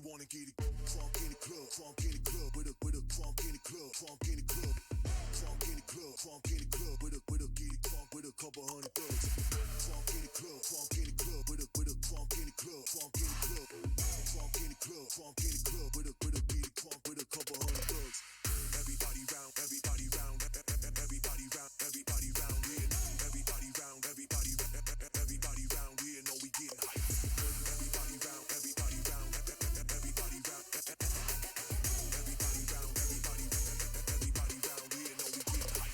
wanna get it crunk in the club, crunk in the club, with a crunk in the club, crunk in the club, crunk in the club, crunk in the club, with a get it crunk with a couple hundred thugs. Crunk in the club, crunk in the club, with a crunk in the club, crunk in the club, crunk in the club, crunk in the club, with a get it crunk with a couple hundred thugs. Everybody round, everybody round, everybody round, everybody round here. Everybody round, everybody round here. Know we getting hype. Everybody round, everybody round, everybody round, everybody round, everybody round here. Know we getting hype.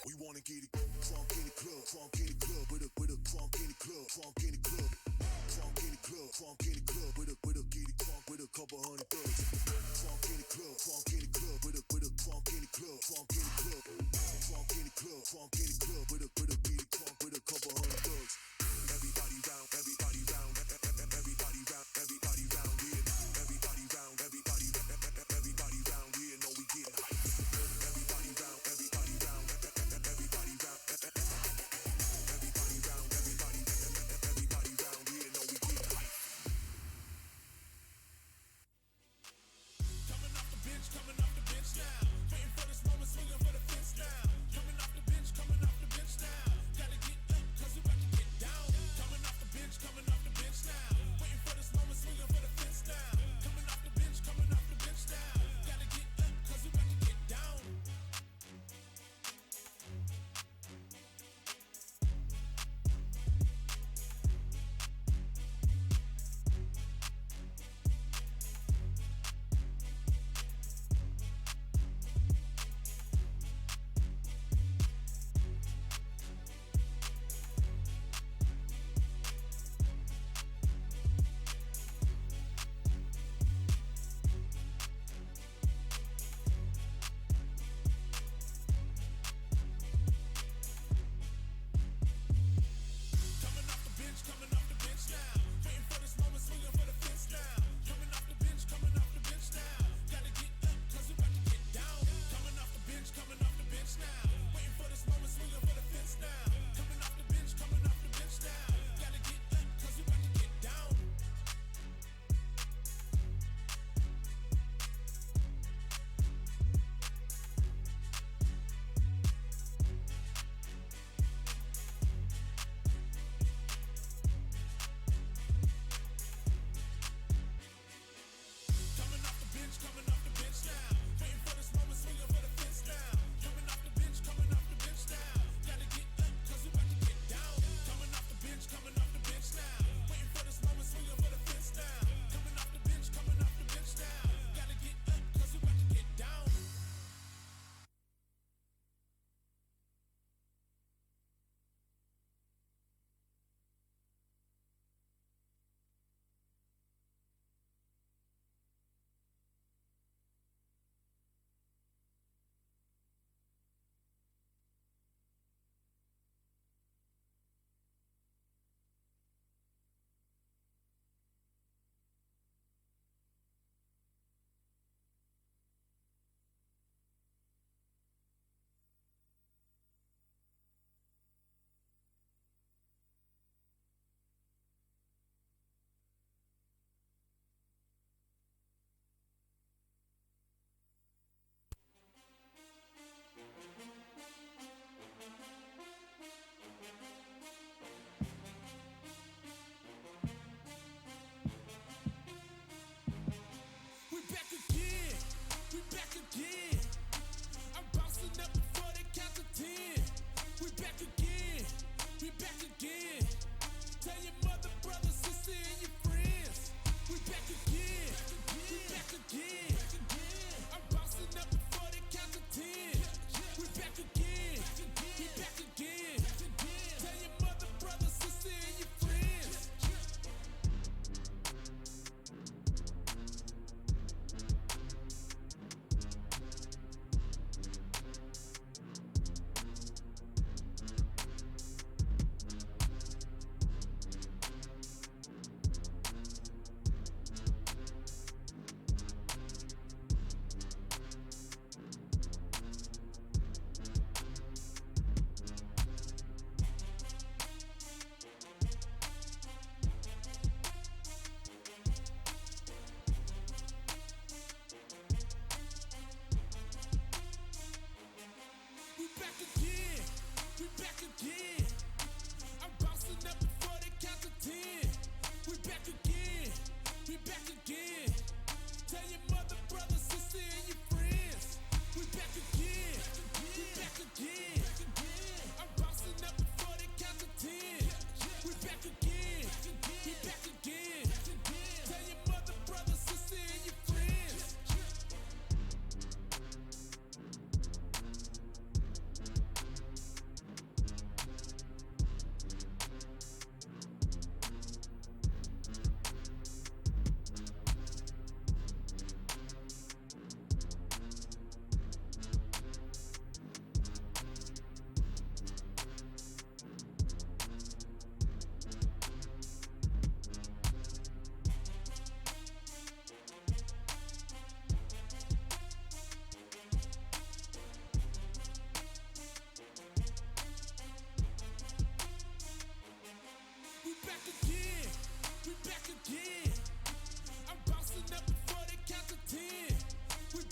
We wanna get it crunk in the club, crunk in the club, with a crunk in the club, crunk in the club, crunk in the club, crunk in the club, with a get it crunk with a couple hundred thugs. Crunk in the club, crunk in the club, with a crunk in the club, crunk in the club, crunk in the club, crunk in the club, with a get it crunk with a couple hundred thugs. Everybody round, everybody round, everybody round, everybody round here. Everybody round, everybody round here. Know we getting hype. Everybody round, everybody round, everybody round, everybody round, everybody round here. Know we getting hype. Coming off the bench now. Waiting for this moment, swinging for the fence now. Coming off the bench, coming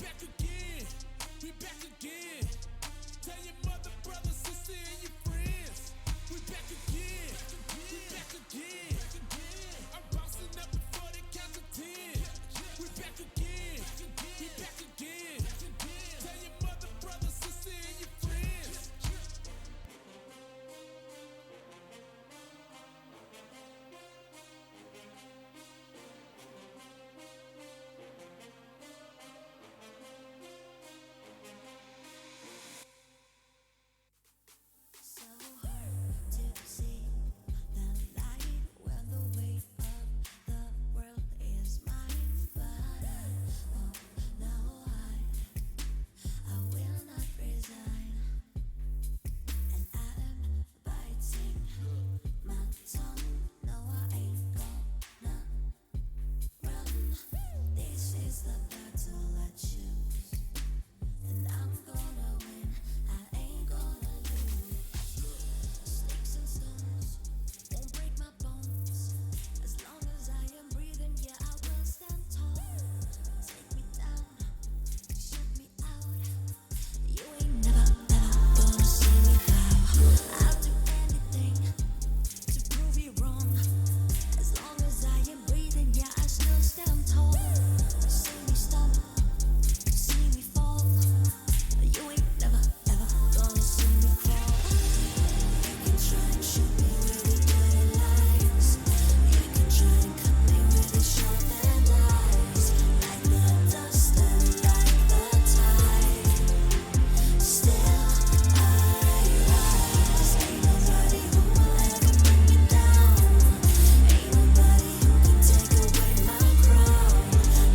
back again. We back again. Tell your mother, brother, sister, and your friends. We back again. We back again. I'm bouncing up before they count to 10. We back again. We back again. Tell your mother, brother, sister, and your friends. So hard to see the light when the weight of the world is mine. But no, I will not resign. And I am biting my tongue. No, I ain't gonna run. This is the battle I choose, and I'm gonna win. I ain't gonna lose. Sticks and stones won't break my bones. As long as I am breathing, yeah, I will stand tall. Take me down, shut me out. You ain't never, ever gonna see me bow. I'll do anything to prove you wrong. As long as I am breathing, yeah, I still stand tall. See me stumble, see me fall. You ain't never, ever gonna see me crawl. You can try and shoot me with your dirty lies. You can try and cut me with your sharpened eyes. Like the dust and like the tide, still I rise. Ain't nobody who will ever bring me down. Ain't nobody who can take away my crown.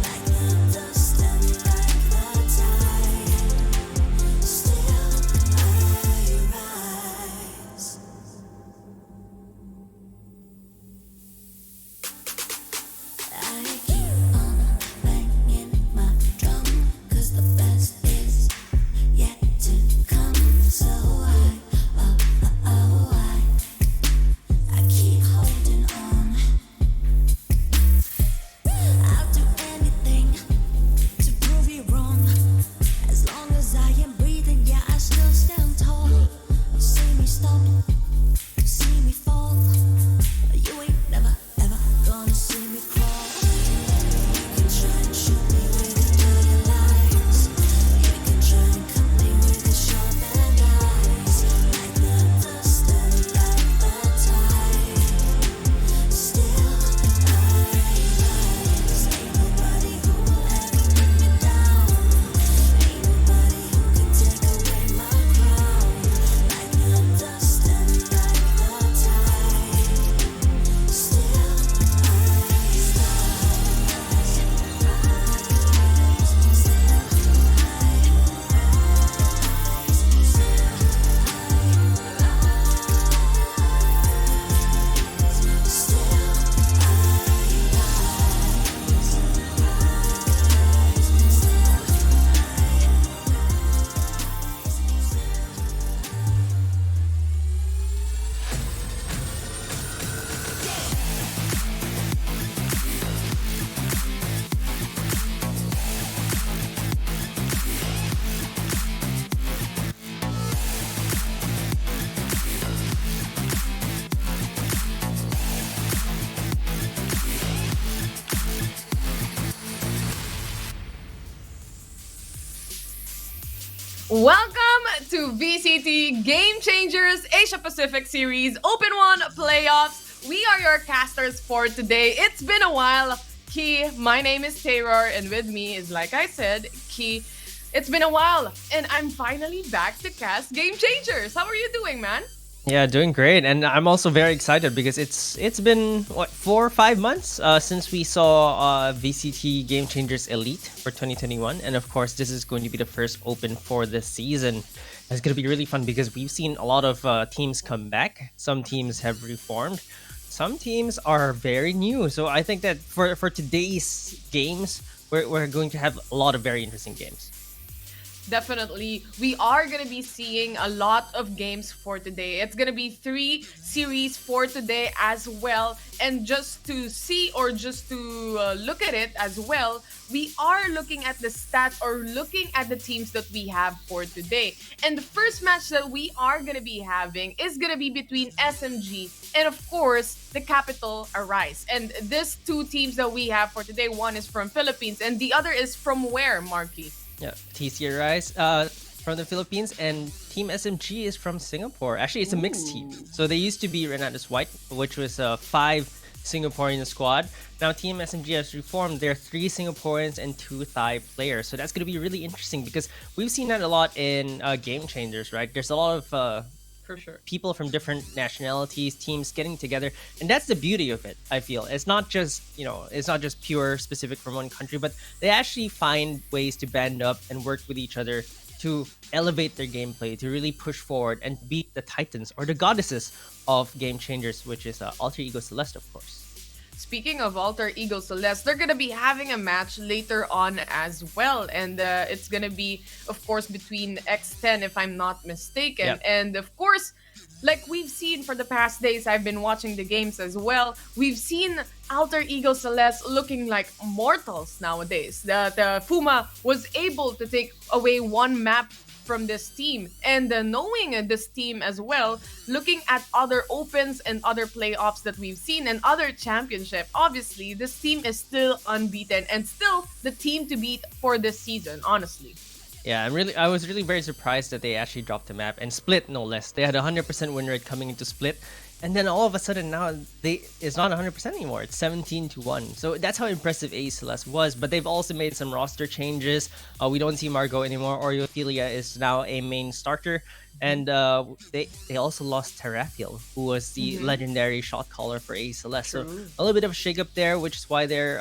Like the dust and like the tide, still I rise. I keep on banging my drum, 'cause the best is yet to come. So I keep holding on. I'll do anything to prove you wrong. As long as I am breathing, yeah, I still stand tall. See me stumble, see me fall. You ain't never, ever gonna see me crawl. You can try and shoot me with your dirty lies. You can try and cut me with your sharpened eyes. Like the dust and like the tide, still I rise. Ain't nobody who will ever bring me down. Ain't nobody who can take away my crown. Like the dust and like the tide, still Welcome to VCT Game Changers Asia Pacific Series Open 1 Playoffs. We are your casters for today. It's been a while. Key, my name is Taylor, and with me is, like I said, Key. It's been a while, and I'm finally back to cast Game Changers. How are you doing, man? Yeah, doing great, and I'm also very excited because it's been 4 or 5 months since we saw VCT Game Changers Elite for 2021, and of course this is going to be the first Open for this season. It's going to be really fun because we've seen a lot of teams come back. Some teams have reformed. Some teams are very new. So I think that for today's games, we're going to have a lot of very interesting games. Definitely. We are going to be seeing a lot of games for today. It's going to be 3 series for today as well. And just to see or just to look at it as well, we are looking at the stats or looking at the teams that we have for today. And the first match that we are going to be having is going to be between SMG and, of course, the capital Arise. And these two teams that we have for today, one is from Philippines and the other is from where, Marky? Yeah, TC Rise from the Philippines, and Team SMG is from Singapore. Actually, it's a mixed team. So they used to be Renatus White, which was a 5 Singaporean squad. Now Team SMG has reformed. There are 3 Singaporeans and 2 Thai players. So that's going to be really interesting because we've seen that a lot in Game Changers, right? There's a lot of For sure. people from different nationalities, teams getting together, and that's the beauty of it. I feel it's not just it's not just pure specific from one country, but they actually find ways to band up and work with each other to elevate their gameplay, to really push forward and beat the titans or the goddesses of Game Changers, which is Alter Ego Celeste, of course. Speaking of Alter Ego Celeste, they're gonna be having a match later on as well, and it's gonna be, of course, between X10, if I'm not mistaken. Yep. And of course, like we've seen for the past days, I've been watching the games as well. We've seen Alter Ego Celeste looking like mortals nowadays. The Fuma was able to take away one map from this team, and knowing this team as well, looking at other opens and other playoffs that we've seen and other championship, obviously this team is still unbeaten and still the team to beat for this season, honestly. Yeah, I was really very surprised that they actually dropped the map and Split, no less. They had a 100% win rate coming into Split, and then all of a sudden now it's not 100% anymore. It's 17-1. So that's how impressive A Celeste was. But they've also made some roster changes. We don't see Margot anymore. Oreophilia is now a main starter. And they also lost Terrafiel, who was the legendary shot caller for A Celeste. So True. a little bit of a shake up there, which is why they're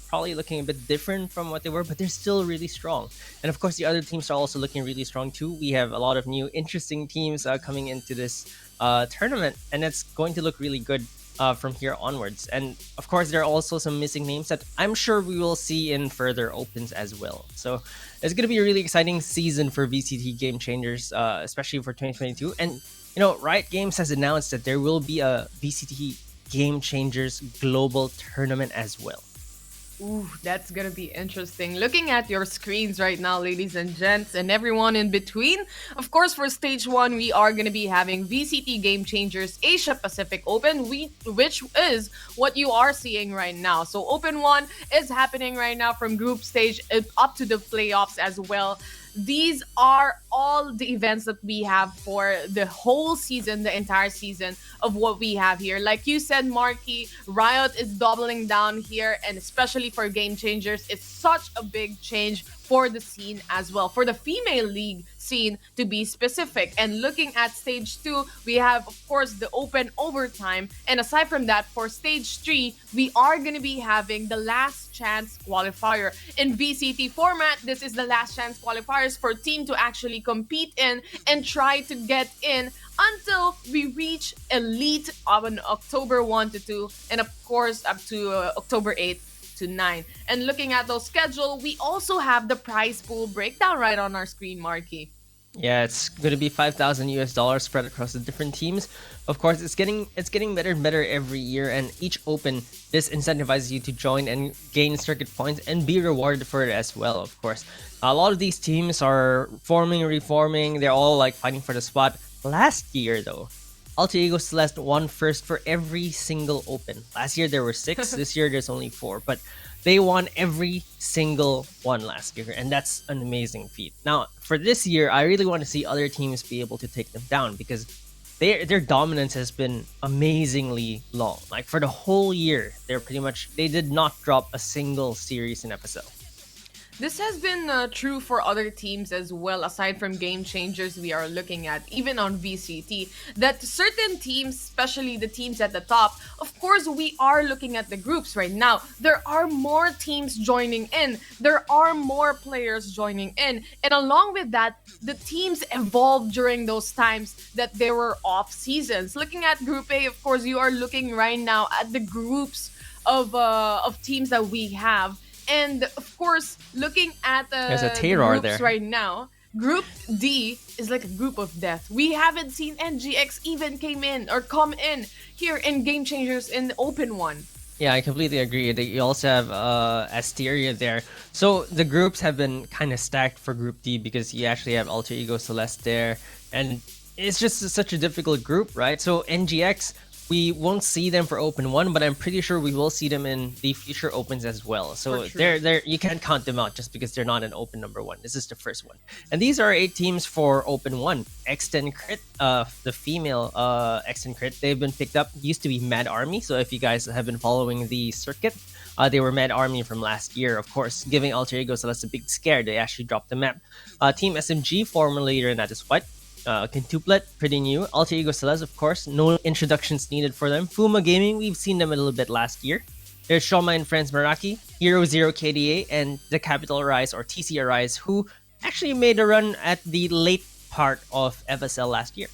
probably looking a bit different from what they were, but they're still really strong. And of course, the other teams are also looking really strong too. We have a lot of new interesting teams coming into this tournament, and it's going to look really good from here onwards. And of course, there are also some missing names that I'm sure we will see in further opens as well. So it's going to be a really exciting season for VCT Game Changers, especially for 2022. And Riot Games has announced that there will be a VCT Game Changers global tournament as well. Ooh, that's gonna be interesting. Looking at your screens right now, ladies and gents, and everyone in between. Of course, for stage 1, we are gonna be having VCT Game Changers Asia Pacific Open, which is what you are seeing right now. So Open 1 is happening right now from group stage up to the playoffs as well. These are all the events that we have for the whole season, the entire season of what we have here. Like you said, Marky, Riot is doubling down here, and especially for Game Changers, it's such a big change for the scene as well, for the female league scene to be specific. And looking at stage 2, we have, of course, the open overtime. And aside from that, for stage 3, we are going to be having the last chance qualifier. In VCT format, this is the last chance qualifiers for team to actually compete in and try to get in until we reach Elite on October 1 to 2, and of course up to October 8 to 9. And looking at those schedule, we also have the prize pool breakdown right on our screen, Marky. Yeah, it's going to be $5,000 spread across the different teams. Of course, it's getting better and better every year, and each open this incentivizes you to join and gain circuit points and be rewarded for it as well. Of course, a lot of these teams are forming and reforming. They're all like fighting for the spot. Last year, though, Alter Ego Celeste won first for every single open. Last year there were 6. This year there's only 4, but they won every single one last year, and that's an amazing feat. Now, for this year, I really want to see other teams be able to take them down because their dominance has been amazingly long. Like for the whole year, they did not drop a single series in FSL. This has been true for other teams as well, aside from Game Changers we are looking at, even on VCT, that certain teams, especially the teams at the top, of course, we are looking at the groups right now. There are more teams joining in. There are more players joining in. And along with that, the teams evolved during those times that they were off seasons. Looking at Group A, of course, you are looking right now at the groups of teams that we have. And of course, looking at There's a the terror groups there. right now, Group D is like a group of death. We haven't seen NGX even came in or come in here in Game Changers in the open one. Yeah, I completely agree. You also have Asteria there. So the groups have been kind of stacked for Group D because you actually have Alter Ego Celeste there, and it's just such a difficult group, right? So NGX, we won't see them for Open One, but I'm pretty sure we will see them in the future opens as well. So For sure. they're you can't count them out just because they're not an Open number one. This is the first one, and these are 8 teams for Open One. X10 Crit, the female X10 Crit, they've been picked up. Used to be Mad Army. So if you guys have been following the circuit, they were Mad Army from last year, of course, giving Alter Ego Celeste a big scare. They actually dropped the map. Team SMG, formerly Renat is White. Quintuplet, pretty new. Alter Ego Celeste, of course, no introductions needed for them. Fuma Gaming, we've seen them a little bit last year. There's Shoma and Friends Meraki, Hero Zero KDA, and the Capital Rise or TC Arise, who actually made a run at the late part of FSL last year.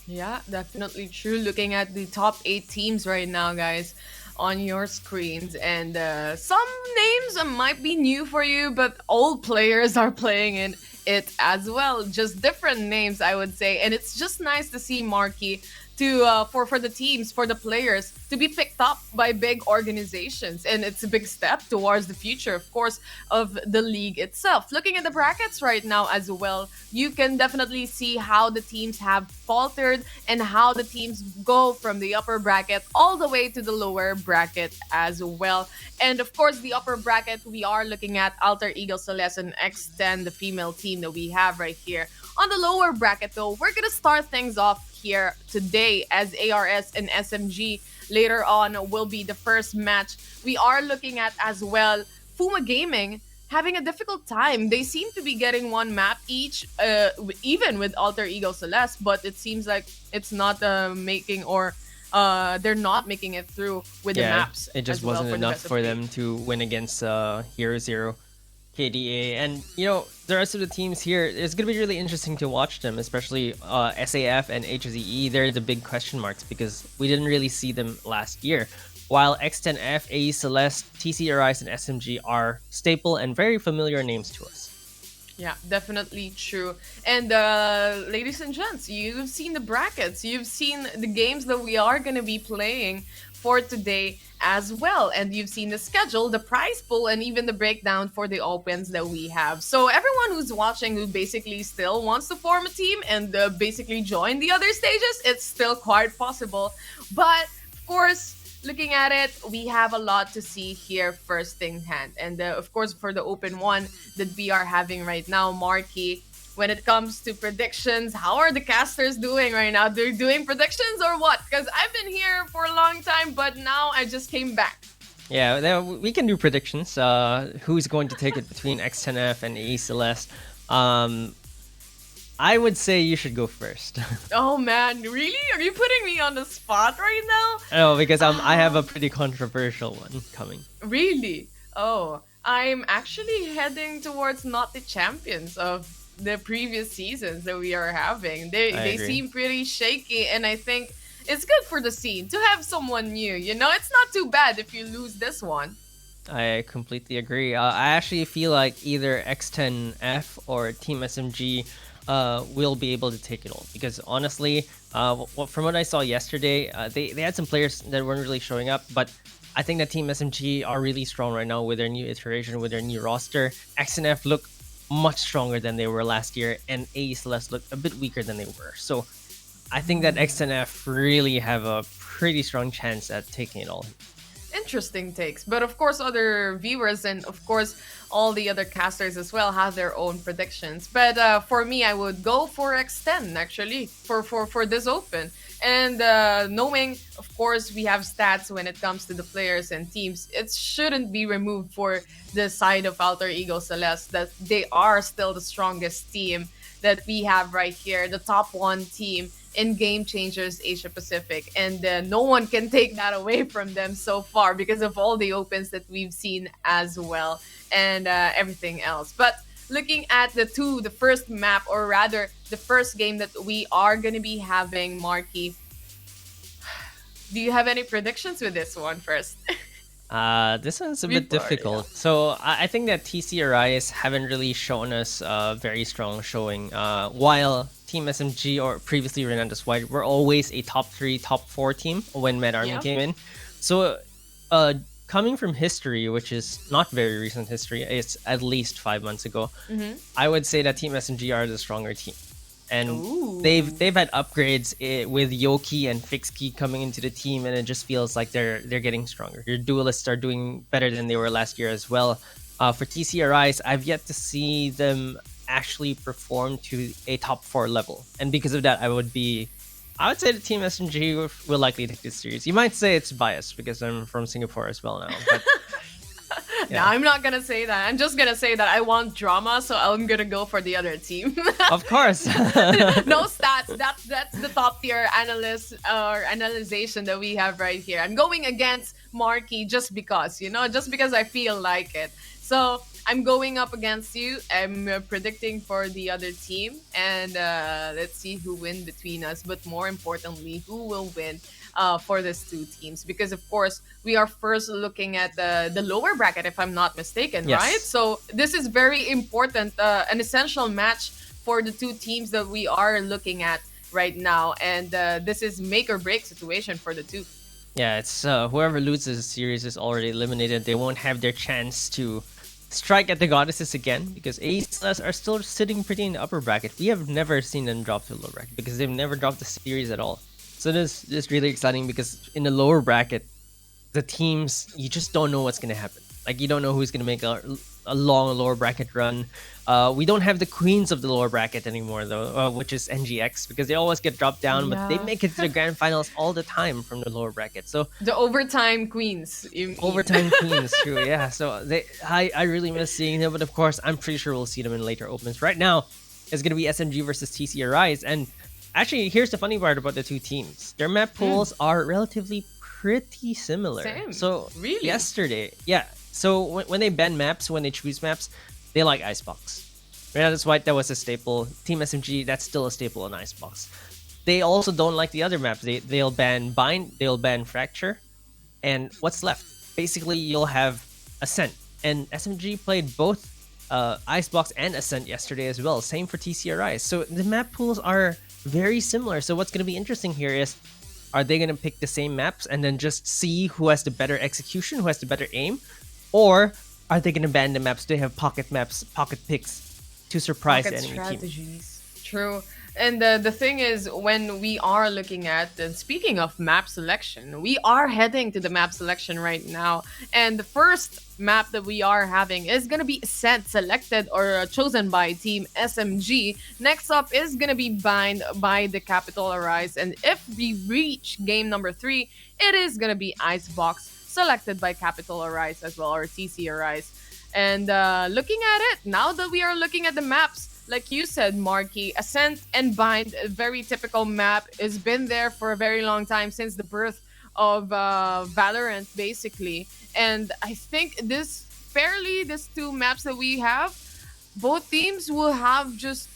Yeah, definitely true. Looking at the top 8 teams right now, guys, on your screens, and some names might be new for you, but old players are playing in it as well. Just different names, I would say, and it's just nice to see Marky to for the teams, for the players to be picked up by big organizations, and it's a big step towards the future, of course, of the league itself. Looking at the brackets right now as well, you can definitely see how the teams have faltered and how the teams go from the upper bracket all the way to the lower bracket as well. And of course, the upper bracket, we are looking at Alter Ego Celeste and X10, the female team that we have right here. On the lower bracket, though, we're gonna start things off here today as ARS and SMG later on will be the first match. We are looking at as well Fuma Gaming having a difficult time. They seem to be getting one map each, even with Alter Ego Celeste, but it seems like it's not making or they're not making it through with the maps. It just as well wasn't for the enough best of for 8. them to win against Hero Zero KDA. And the rest of the teams here, it's gonna be really interesting to watch them, especially SAF and HZE. They're the big question marks because we didn't really see them last year. While X10F, AE Celeste, TC Arise, and SMG are staple and very familiar names to us. Yeah, definitely true. And ladies and gents, you've seen the brackets, you've seen the games that we are going to be playing for today as well. And you've seen the schedule, the prize pool, and even the breakdown for the opens that we have. So everyone who's watching who basically still wants to form a team and basically join the other stages, it's still quite possible. But of course, looking at it, we have a lot to see here first in hand. And of course, for the open one that we are having right now, Marky, when it comes to predictions, how are the casters doing right now? They're doing predictions or what? Because I've been here for a long time, but now I just came back. Yeah, we can do predictions. Who's going to take it between X10F and AE Celeste? I would say you should go first. Oh man, really? Are you putting me on the spot right now? No, because I have a pretty controversial one coming. Really? Oh, I'm actually heading towards not the champions of the previous seasons that we are having. They agree. seem pretty shaky, and I think it's good for the scene to have someone new. It's not too bad if you lose this one. I completely agree. I actually feel like either X10F or Team SMG will be able to take it all, because honestly, from what I saw yesterday, they had some players that weren't really showing up, but I think that Team SMG are really strong right now with their new iteration, with their new roster. X&F look much stronger than they were last year, and AE Celeste look a bit weaker than they were. So I think that X&F really have a pretty strong chance at taking it all. Interesting takes, but of course other viewers and of course all the other casters as well have their own predictions. But for me, I would go for X10 actually for this open. And knowing, of course, we have stats when it comes to the players and teams, it shouldn't be removed for the side of Alter Ego Celeste that they are still the strongest team that we have right here, the top one team in Game Changers Asia Pacific, and no one can take that away from them so far because of all the opens that we've seen as well, and everything else. But looking at the first map, or rather the first game that we are going to be having, Marky, do you have any predictions with this one first? This one's a bit Before, yeah. difficult. So I think that TCRIs haven't really shown us a very strong showing. While Team SMG or previously Relentless White were always a top 3, top 4 team when Mad Army Yeah. came in. So coming from history, which is not very recent history, it's at least 5 months ago, I would say that Team SMG are the stronger team. And Ooh. they've had upgrades with Yoki and Fixkey coming into the team, and it just feels like they're getting stronger. Your duelists are doing better than they were last year as well. For TCRIs, I've yet to see them actually perform to a top 4 level, and because of that, I would say the Team SMG will likely take this series. You might say it's biased because I'm from Singapore as well now, but No, yeah. I'm not gonna say that. I'm just gonna say that I want drama, so I'm gonna go for the other team. Of course. No stats. That's the top tier analyst or analyzation that we have right here. I'm going against Marky just because, just because I feel like it. So I'm going up against you. I'm predicting for the other team, and let's see who win between us. But more importantly, who will win for these two teams? Because of course we are first looking at the lower bracket, if I'm not mistaken, Yes. right? So this is very important, an essential match for the two teams that we are looking at right now, and this is make or break situation for the two. Yeah, it's whoever loses the series is already eliminated. They won't have their chance to strike at the goddesses again because Aces are still sitting pretty in the upper bracket. We have never seen them drop to the lower bracket because they've never dropped the series at all. So this is really exciting because in the lower bracket, the teams, you just don't know what's gonna happen. Like you don't know who's gonna make a long lower bracket run. We don't have the queens of the lower bracket anymore though, which is NGX, because they always get dropped down, but they Yeah. make it to the grand finals all the time from the lower bracket. So The overtime queens. you mean. overtime queens, true, yeah. So I really miss seeing them, but of course I'm pretty sure we'll see them in later opens. Right now, it's gonna be SMG versus TCRIs, and actually here's the funny part about the two teams. Their map pools are relatively pretty similar. Same. So Really? yesterday, yeah. So when they ban maps, when they choose maps, they like Icebox. Yeah, that's why that was a staple. Team SMG, that's still a staple in Icebox. They also don't like the other maps. They'll ban Bind, they'll ban Fracture, and what's left? Basically, you'll have Ascent. And SMG played both Icebox and Ascent yesterday as well. Same for TCRI. So the map pools are very similar. So what's going to be interesting here is, are they going to pick the same maps and then just see who has the better execution, who has the better aim? Or are they going to ban the maps? They have pocket maps, pocket picks to surprise Pocket the enemy team. strategies. True. And the thing is, when we are looking at, and speaking of map selection, we are heading to the map selection right now. And the first map that we are having is going to be Ascent, selected or chosen by Team SMG. Next up is going to be Bind by the Capital Arise. And if we reach game number 3, it is going to be Icebox, selected by Capital Arise as well, or TC Arise. And looking at it, now that we are looking at the maps, like you said, Marky, Ascent and Bind, a very typical map, has been there for a very long time, since the birth of Valorant, basically. And I think these two maps that we have, both teams will have just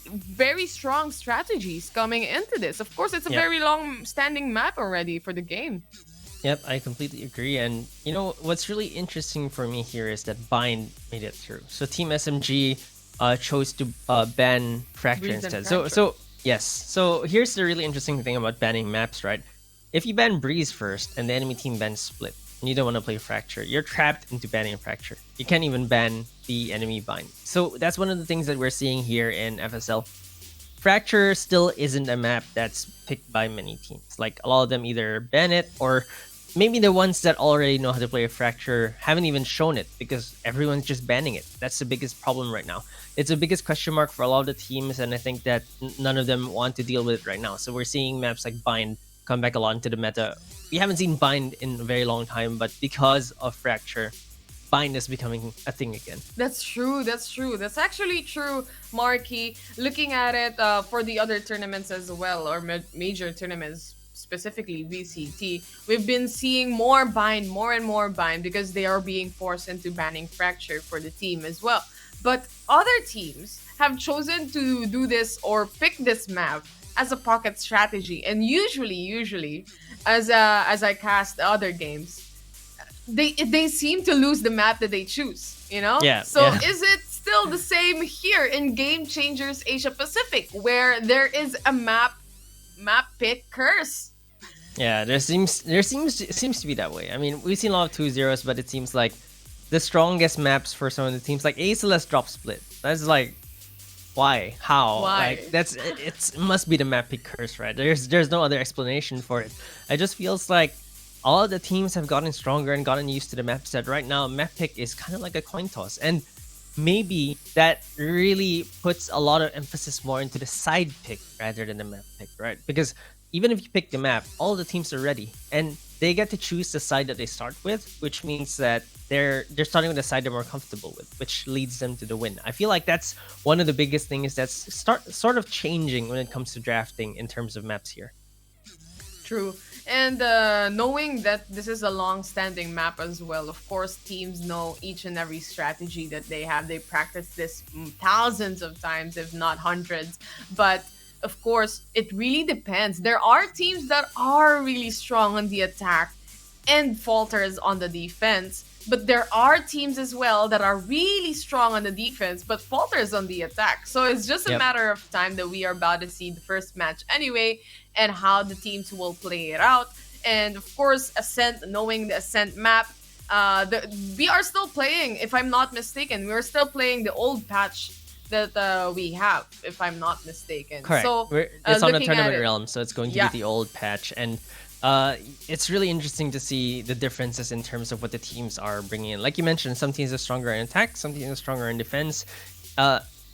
very strong strategies coming into this. Of course, it's a Yeah. very long-standing map already for the game. Yep, I completely agree. And you know what's really interesting for me here is that Bind made it through. So Team SMG chose to ban Fracture Breeze and instead. Fracture. So yes. So here's the really interesting thing about banning maps, right? If you ban Breeze first and the enemy team bans Split, and you don't want to play Fracture, you're trapped into banning Fracture. You can't even ban the enemy Bind. So that's one of the things that we're seeing here in FSL. Fracture still isn't a map that's picked by many teams. Like a lot of them either ban it, or maybe the ones that already know how to play a Fracture haven't even shown it because everyone's just banning it. That's the biggest problem right now. It's the biggest question mark for a lot of the teams, and I think that none of them want to deal with it right now. So we're seeing maps like Bind come back a lot into the meta. We haven't seen Bind in a very long time, but because of Fracture, Bind is becoming a thing again. That's true. That's true. That's actually true, Marky. Looking at it for the other tournaments as well, or major tournaments, specifically VCT, we've been seeing more and more Bind, because they are being forced into banning Fracture for the team as well. But other teams have chosen to do this or pick this map as a pocket strategy, and usually, as I cast other games, they seem to lose the map that they choose, you know? Yeah, So yeah. is it still the same here in Game Changers Asia Pacific where there is a map pick curse? Yeah, it seems to be that way. I mean, we've seen a lot of 2-0s, but it seems like the strongest maps for some of the teams, like Aceless drop split. That's like, why? How? Why? Like it must be the map pick curse, right? There's no other explanation for it. It just feels like all of the teams have gotten stronger and gotten used to the map set. Right now, map pick is kind of like a coin toss, and maybe that really puts a lot of emphasis more into the side pick rather than the map pick, right? Because even if you pick the map, all the teams are ready and they get to choose the side that they start with, which means that they're starting with the side they're more comfortable with, which leads them to the win. I feel like that's one of the biggest things that's sort of changing when it comes to drafting in terms of maps here. True. And knowing that this is a long-standing map as well, of course, teams know each and every strategy that they have. They practice this thousands of times, if not hundreds. But of course, it really depends. There are teams that are really strong on the attack and falters on the defense. But there are teams as well that are really strong on the defense but falters on the attack. So it's just a Yep. matter of time that we are about to see the first match anyway and how the teams will play it out. And of course, Ascent, knowing the Ascent map, we are still playing, if I'm not mistaken, we're still playing the old patch that we have, if I'm not mistaken. Correct. So, It's on the looking at tournament it, realm, so it's going to yeah. be the old patch, and it's really interesting to see the differences in terms of what the teams are bringing in. Like you mentioned, some teams are stronger in attack, some teams are stronger in defense.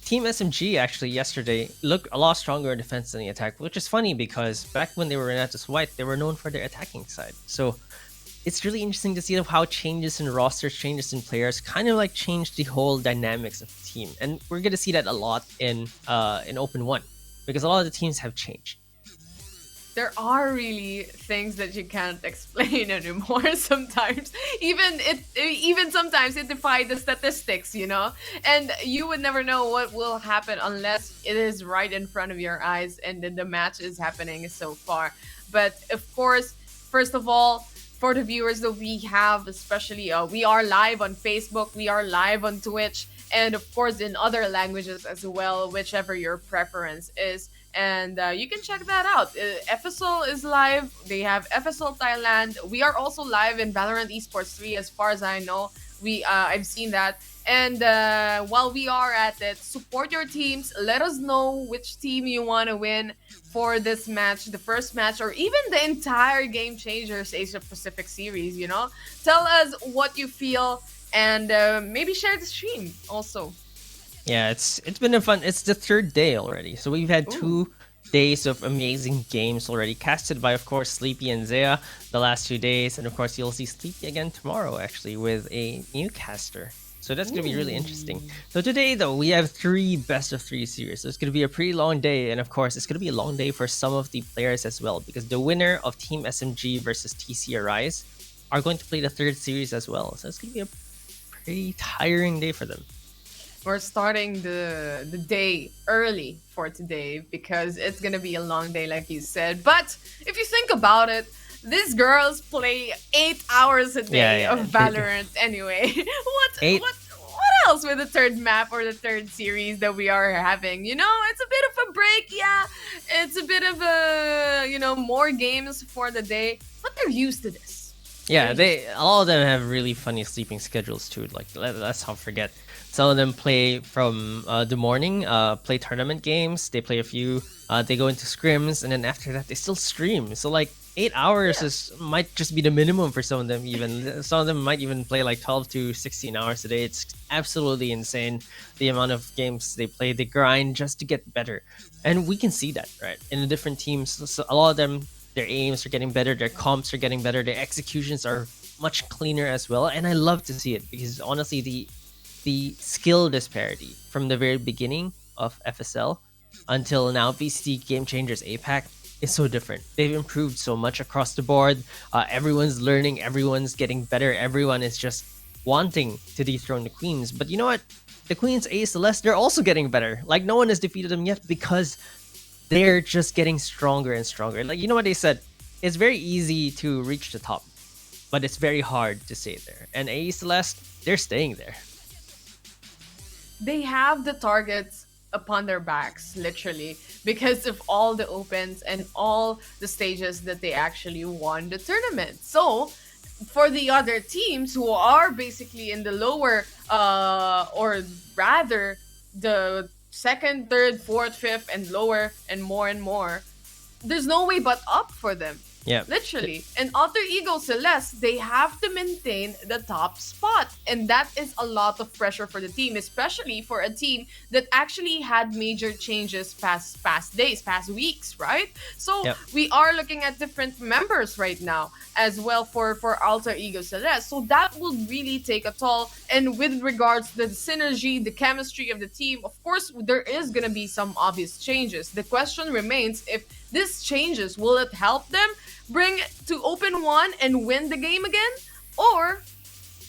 Team SMG actually yesterday looked a lot stronger in defense than the attack, which is funny because back when they were in Atlas White, they were known for their attacking side. So it's really interesting to see how changes in rosters, changes in players, kind of like change the whole dynamics of the team, and we're gonna see that a lot in Open One because a lot of the teams have changed. There are really things that you can't explain anymore sometimes. Even sometimes it defies the statistics, you know? And you would never know what will happen unless it is right in front of your eyes and then the match is happening so far. But of course, first of all, for the viewers that we have, especially we are live on Facebook, we are live on Twitch, and of course in other languages as well, whichever your preference is. And you can check that out. FSL is live. They have FSL Thailand. We are also live in Valorant Esports 3, as far as I know. I've seen that. And while we are at it, support your teams. Let us know which team you want to win for this match, the first match, or even the entire Game Changers Asia Pacific series. You know, tell us what you feel, and maybe share the stream also. Yeah, it's been a fun. It's the third day already, so we've had Ooh. 2 days of amazing games already, casted by, of course, Sleepy and Zaya the last 2 days, and of course you'll see Sleepy again tomorrow actually with a new caster. So that's gonna be really interesting. So today though we have 3 best of 3 series. So it's gonna be a pretty long day, and of course it's gonna be a long day for some of the players as well because the winner of Team SMG versus TC Arise are going to play the third series as well. So it's gonna be a pretty tiring day for them. We're starting the day early for today because it's gonna be a long day, like you said. But if you think about it, these girls play 8 hours a day Yeah, of Valorant anyway. Eight. What else with the third map or the third series that we are having? You know, it's a bit of a break, yeah. It's a bit of a more games for the day, but they're used to this. Yeah, they all of them have really funny sleeping schedules too. Like let's not forget, some of them play from the morning, play tournament games. They play a few. They go into scrims, and then after that, they still stream. So like 8 hours might just be the minimum for some of them. Even some of them might even play like 12 to 16 hours a day. It's absolutely insane the amount of games they play. They grind just to get better, and we can see that right in the different teams. So a lot of them, their aims are getting better, their comps are getting better, their executions are much cleaner as well, and I love to see it because honestly, the skill disparity from the very beginning of FSL until now VCT Game Changers APAC is so different. They've improved so much across the board. Everyone's learning, everyone's getting better, everyone is just wanting to dethrone the queens. But you know what? The queens, A Celeste, they're also getting better. Like no one has defeated them yet because they're just getting stronger and stronger. Like you know what they said? It's very easy to reach the top. but it's very hard to stay there. And AE Celeste, they're staying there. They have the targets upon their backs, literally, because of all the opens and all the stages that they actually won the tournament. So, for the other teams who are basically in the lower, or rather, the second, third, fourth, fifth, and more, there's no way but up for them. Yeah. Literally. And Alter Ego Celeste, they have to maintain the top spot. And that is a lot of pressure for the team, especially for a team that actually had major changes past days, past weeks, right? So Yep. we are looking at different members right now as well for Alter Ego Celeste. So that will really take a toll. And with regards to the synergy, the chemistry of the team, of course, there is going to be some obvious changes. The question remains if these changes, will it help them bring to open one and win the game again? Or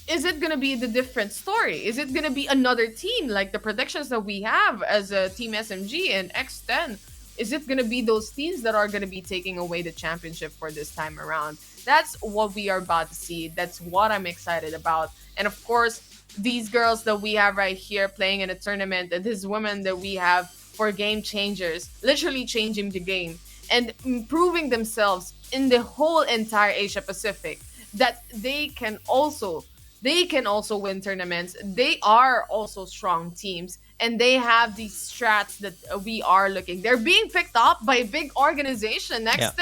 is it going to be the different story? Is it going to be another team like the predictions that we have as a Team SMG and X10? Is it going to be those teams that are going to be taking away the championship for this time around? That's what we are about to see. That's what I'm excited about. And of course, these girls that we have right here playing in a tournament, and this woman that we have for Game Changers, literally changing the game and improving themselves in the whole entire Asia Pacific, that they can also win tournaments. They are also strong teams, and they have these strats that we are looking. They're being picked up by big organization next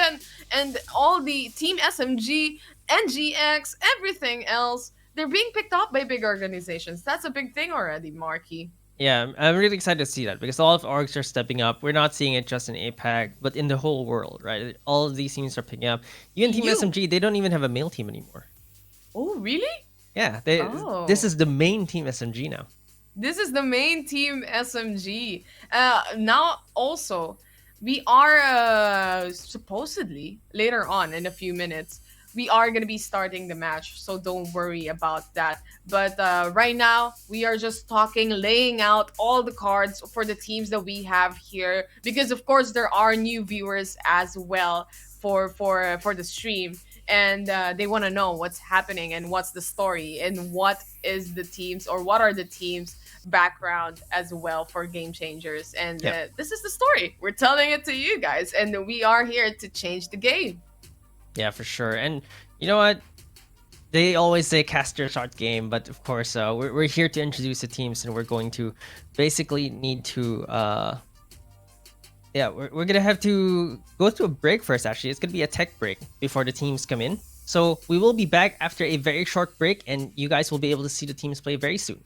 and all the Team SMG, NGX, everything else. They're being picked up by big organizations. That's a big thing already, Marky. Yeah, I'm really excited to see that because all of orgs are stepping up. We're not seeing it just in APAC, but in the whole world, right? All of these teams are picking up. Even Team SMG, they don't even have a male team anymore. Oh, really? Yeah, Oh. this is the main Team SMG now. This is the main Team SMG. Now, also, we are supposedly later on in a few minutes, we are going to be starting the match. So don't worry about that. But right now, we are just talking, laying out all the cards for the teams that we have here. Because, of course, there are new viewers as well for the stream. And they want to know what's happening and what's the story and what is the teams or what are the teams background as well for Game Changers. And this is the story. We're telling it to you guys, and we are here to change the game. Yeah, for sure. And you know what? They always say caster start game, but of course, we're here to introduce the teams, and we're going to basically need to we're gonna have to go to a break first. Actually, it's gonna be a tech break before the teams come in. So we will be back after a very short break, and you guys will be able to see the teams play very soon.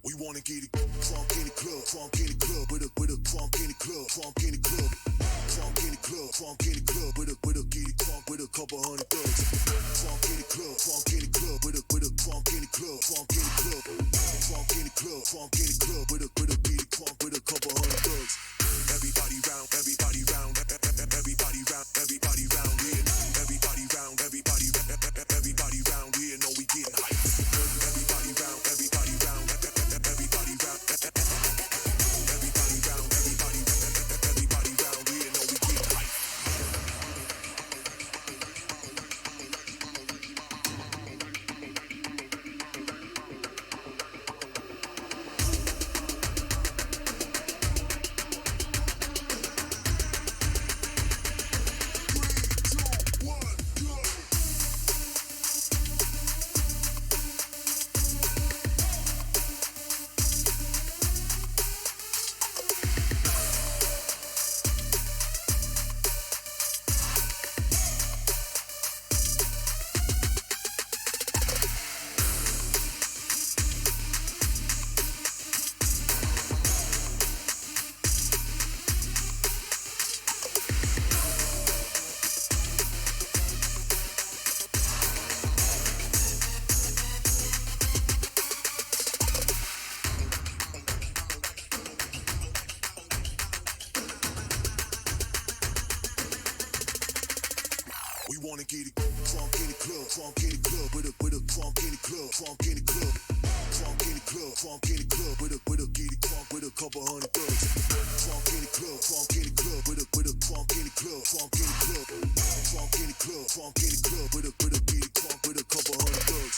We wanna get it crunk in the club, crunk in the club, with a crunk in the club, crunk in the club, crunk in the club, crunk in the club, with a get it crunk with a couple hundred thugs. Crunk in the club, crunk in the club, with a crunk in the club, crunk in the club, crunk in the club, crunk in the club, with a get it crunk with a couple hundred thugs. Everybody round, everybody round, everybody round, everybody round here. Everybody round, everybody round here. Know we getting hype. Everybody round, everybody round, everybody round, everybody round, everybody round here. Know we getting hype. We wanna get it crunk in the club, crunk in the club, with a crunk in the club, crunk in the club, crunk in the club, crunk in the club, with a get it crunk with a couple hundred thugs. Crunk in the club, crunk in the club, with a crunk in the club, crunk in the club, crunk in the club, crunk in the club, with a get it crunk with a couple hundred thugs.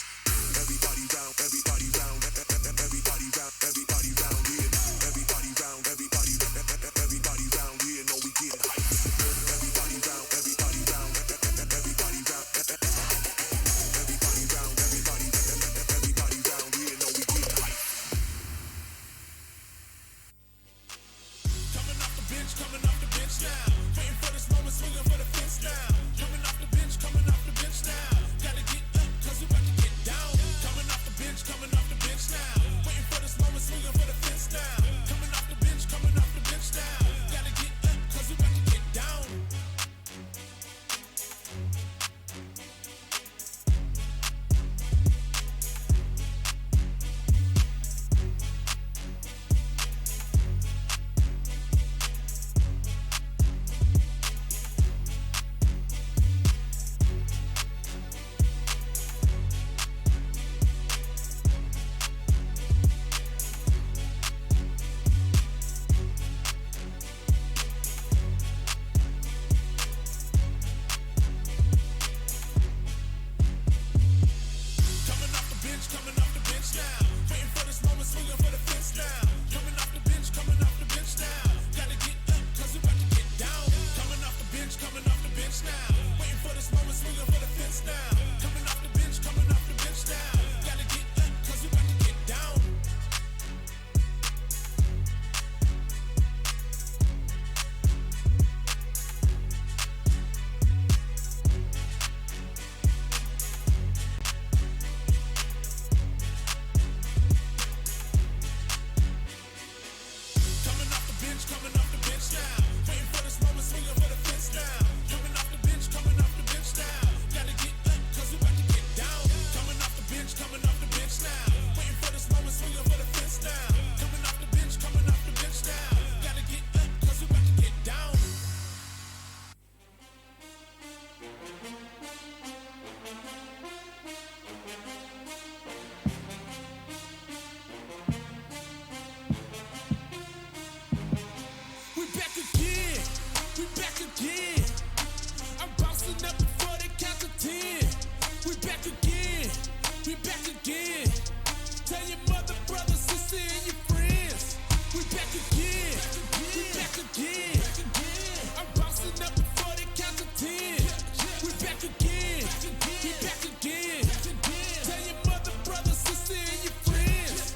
Everybody round, everybody round, everybody round, everybody round here. Everybody round, everybody round here. Know we getting hype. Everybody round, everybody round, everybody round, everybody round, everybody round here. Know we getting hype. Coming off the bench now. Waiting for this moment, swinging for the fence now. Coming off the bench now. Gotta get up, 'cause we about to get down. We back again. We back again. Tell your mother, brother, sister, and your friends. We back again. We back again. I'm bouncing up before they count to 10. We back again. We back again. Tell your mother, brother, sister, and your friends.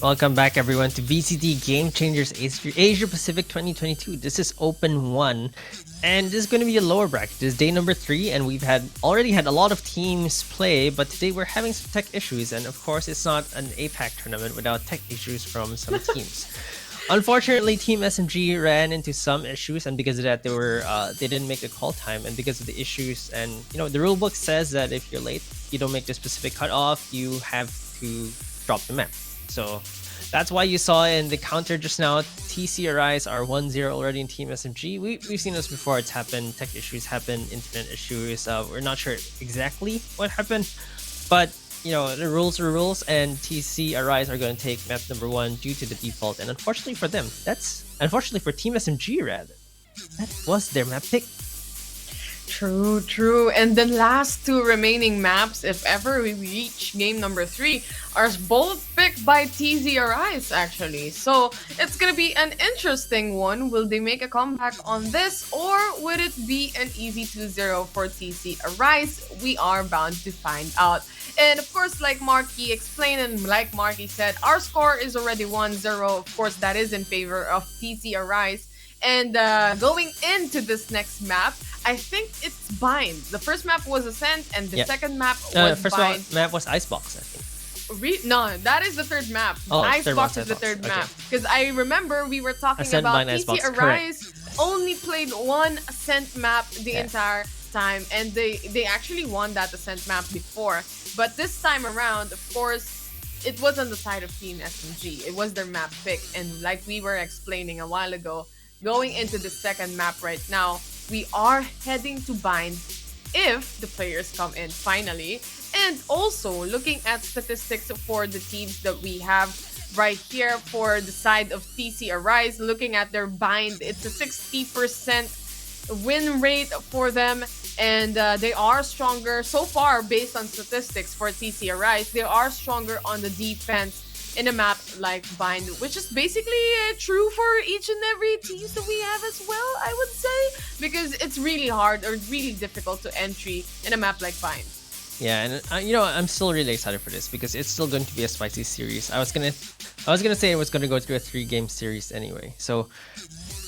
Welcome back, everyone, to VCT Game Changers Asia Pacific 2022. This is Open 1, and this is going to be a lower bracket. This is day number 3, and we've already had a lot of teams play, but today we're having some tech issues, and of course, it's not an APAC tournament without tech issues from some teams. Unfortunately, Team SMG ran into some issues, and because of that, they didn't make the call time, and because of the issues, and the rulebook says that if you're late, you don't make the specific cutoff, you have to drop the map. So that's why you saw in the counter just now, TC Arise are 1-0 already in Team SMG. We've seen this before. It's happened. Tech issues happen. Internet issues. We're not sure exactly what happened, but the rules are rules, and TC Arise are going to take map number 1 due to the default. And unfortunately for them, unfortunately for Team SMG rather, that was their map pick. True. And the last 2 remaining maps, if ever we reach game number 3, are both picked by TZ Arise, actually. So it's gonna be an interesting one. Will they make a comeback on this, or would it be an easy 2-0 for TC Arise? We are bound to find out. And of course, like Marky explained and like Marky said, our score is already 1-0. Of course, that is in favor of TC Arise. And going into this next map, I think it's Bind. The first map was Ascent, and the second map was first Bind. map was Icebox, I think. No, that is the third map. Oh, Icebox is the third map. Because I remember we were talking Ascent, about Bind, TC Icebox, Arise only played one Ascent map the entire time, and they actually won that Ascent map before. But this time around, of course, it was on the side of Team SMG. It was their map pick, and like we were explaining a while ago, going into the second map right now, we are heading to Bind if the players come in finally. And also looking at statistics for the teams that we have right here for the side of TC Arise, looking at their Bind, it's a 60% win rate for them, and they are stronger so far based on statistics for TC Arise. They are stronger on the defense in a map like Bind, which is basically true for each and every teams that we have as well, I would say, because it's really hard or really difficult to entry in a map like Bind. Yeah, and I'm still really excited for this because it's still going to be a spicy series. I was gonna say it was gonna go through a 3-game series anyway. So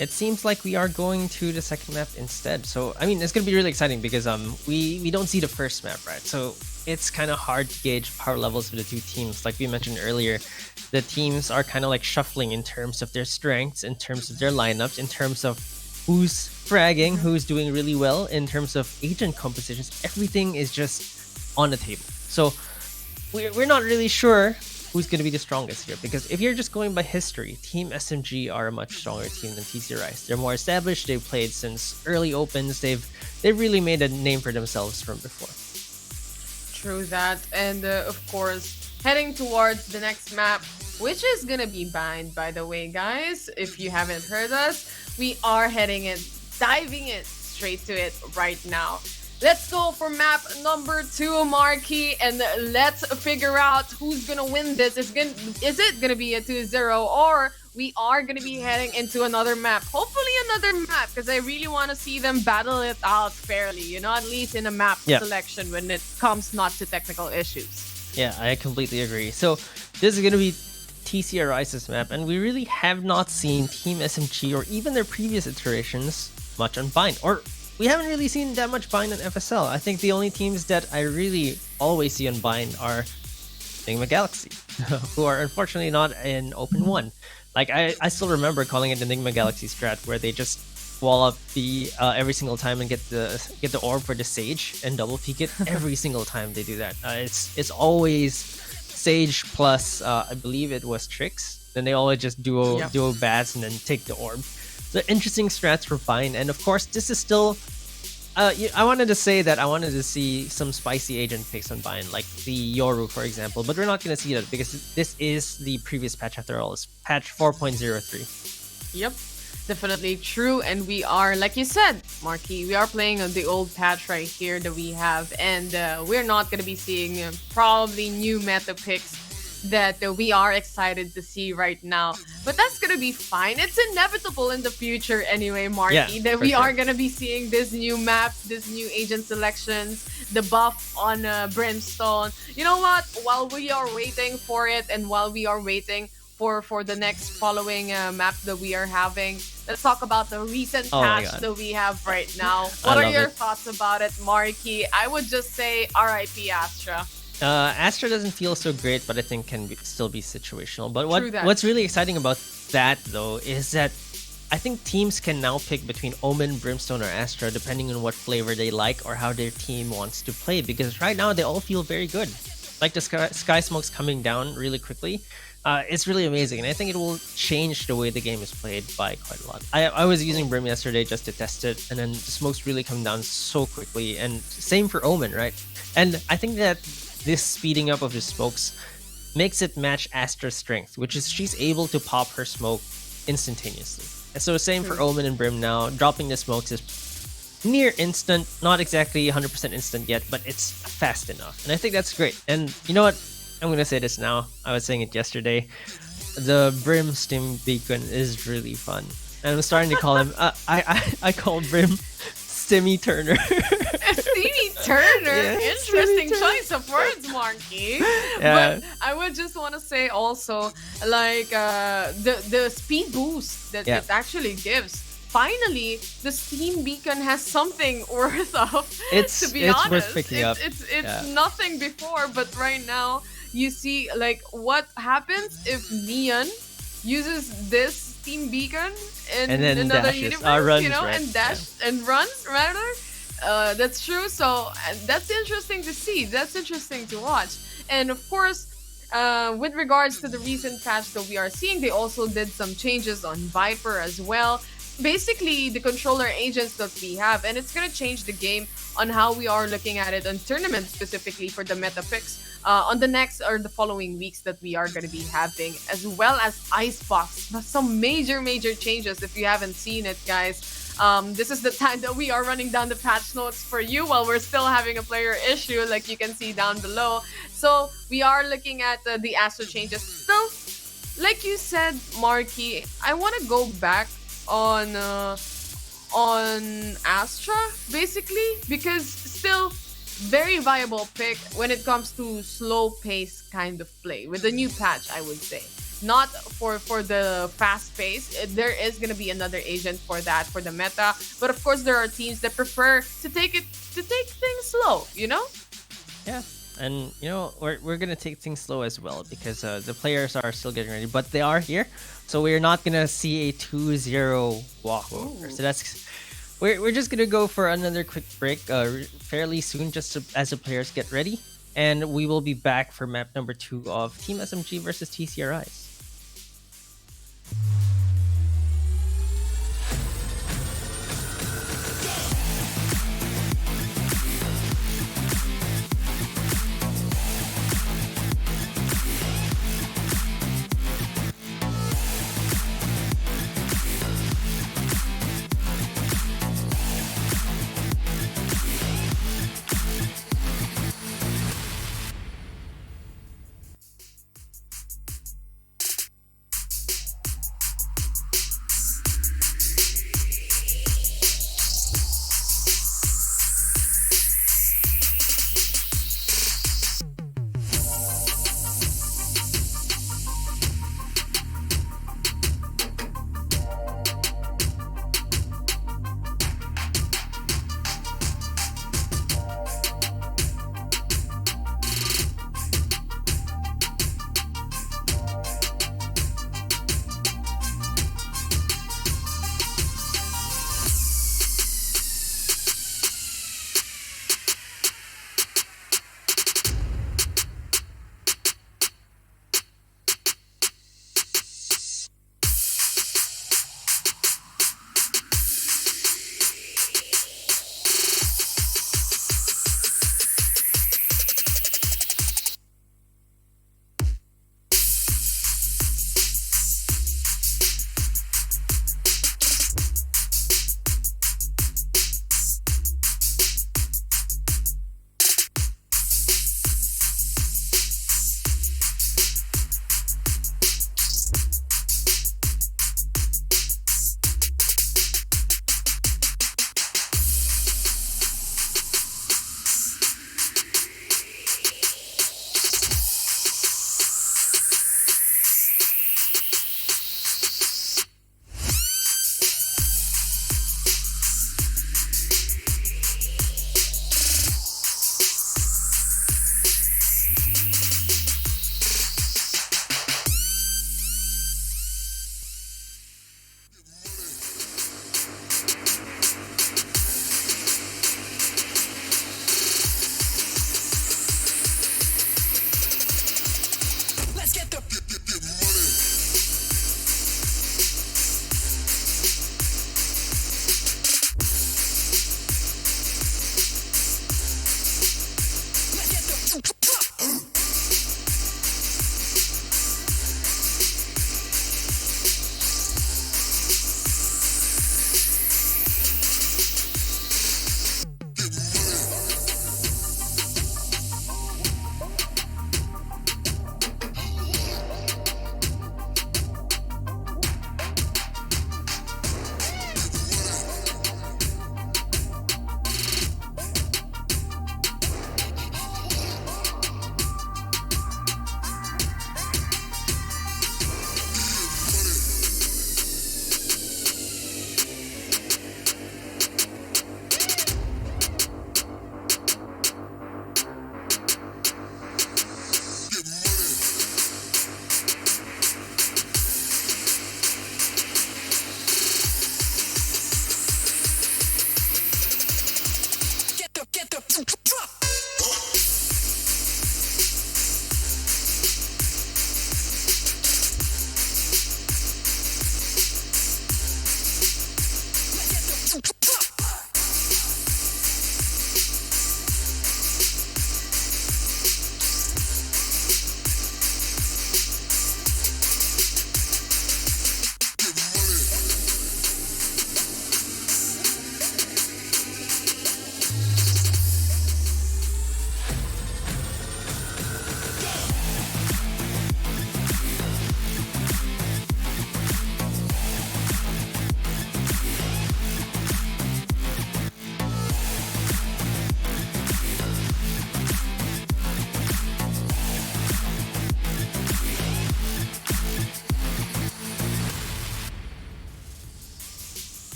it seems like we are going to the second map instead. So I mean, it's gonna be really exciting because we don't see the first map, right? So it's kind of hard to gauge power levels for the two teams. Like we mentioned earlier, the teams are kind of like shuffling in terms of their strengths, in terms of their lineups, in terms of who's fragging, who's doing really well, in terms of agent compositions. Everything is just on the table. So we're not really sure who's going to be the strongest here, because if you're just going by history, Team SMG are a much stronger team than TC Rise. They're more established. They've played since early opens. They've really made a name for themselves from before. True that. And of course, heading towards the next map, which is gonna be Bind, by the way, guys. If you haven't heard us, we are diving in straight to it right now. Let's go for map number 2, Marky, and let's figure out who's gonna win this. Is it gonna be a 2-0, or we are gonna be heading into another map? Hopefully another map, because I really want to see them battle it out fairly, at least in a map selection when it comes not to technical issues. Yeah, I completely agree. So this is gonna be TC Arise's map, and we really have not seen Team SMG or even their previous iterations much on Bind, or we haven't really seen that much Bind on FSL. I think the only teams that I really always see on Bind are Enigma Galaxy, who are unfortunately not in Open 1. Like, I still remember calling it Enigma Galaxy strat, where they just wall up the every single time and get the orb for the Sage and double peek it every single time they do that. It's always Sage plus I believe it was Trix. Then they always just duo bats and then take the orb. So interesting strats for Bind, and of course this is still. I wanted to say that I wanted to see some spicy agent picks on Bind, like the Yoru, for example, but we're not going to see that because this is the previous patch after all. It's patch 4.03. Yep, definitely true. And we are, like you said, Marky, we are playing on the old patch right here that we have, and we're not going to be seeing probably new meta picks that we are excited to see right now. But that's gonna be fine. It's inevitable in the future anyway, Marky, Yeah, that for we are sure. gonna be seeing this new map, this new agent selections, the buff on Brimstone. You know what? While we are waiting for it, and while we are waiting for the next following map that we are having, let's talk about the recent Oh my patch god. that we have right now. I What are love your it. thoughts about it, Marky? I would just say RIP Astra. Astra doesn't feel so great, but I think can still be situational. But True that. what's really exciting about that though is that I think teams can now pick between Omen, Brimstone, or Astra depending on what flavor they like or how their team wants to play. Because right now they all feel very good. Like the sky smoke's coming down really quickly. It's really amazing, and I think it will change the way the game is played by quite a lot. I was using Brim yesterday just to test it, and then the smokes really come down so quickly. And same for Omen, right? And I think that this speeding up of the smokes makes it match Astra's strength, which is she's able to pop her smoke instantaneously. And so same for Omen and Brim now. Dropping the smokes is near instant, not exactly 100% instant yet, but it's fast enough. And I think that's great. And you know what? I'm going to say this now. I was saying it yesterday. The Brim Stim Beacon is really fun. And I'm starting to call him, I call Brim Stimmy Turner. Stevie Turner. Yeah, Interesting Stevie Turner. choice of words, Marky. Yeah. But I would just want to say also, like the speed boost that Yeah. it actually gives. Finally, the Steam Beacon has something worth of. It's- to be it's honest, worth picking up. It's Yeah. nothing before, but right now you see like what happens if Neon uses this Steam Beacon in And then another dashes. universe, Runs, you know, right? and dash and runs rather. That's true. So that's interesting to see. That's interesting to watch. And of course, with regards to the recent patch that we are seeing, they also did some changes on Viper as well. Basically, the controller agents that we have, and it's gonna change the game on how we are looking at it on tournaments specifically for the meta picks on the next or the following weeks that we are gonna be having, as well as Icebox. Some major changes if you haven't seen it, guys. This is the time that we are running down the patch notes for you while we're still having a player issue, like you can see down below. So we are looking at the Astro changes. Still, like you said, Marky, I want to go back on Astra basically because still very viable pick when it comes to slow pace kind of play with the new patch, I would say. Not for the fast pace. There is gonna be another agent for that for the meta, but of course there are teams that prefer to take things slow. You know. Yeah. And you know we're gonna take things slow as well because the players are still getting ready, but they are here, so we're not gonna see a 2-0 walkover. So that's we're just gonna go for another quick break fairly soon, just as the players get ready, and we will be back for map number 2 of Team SMG versus TCRIs.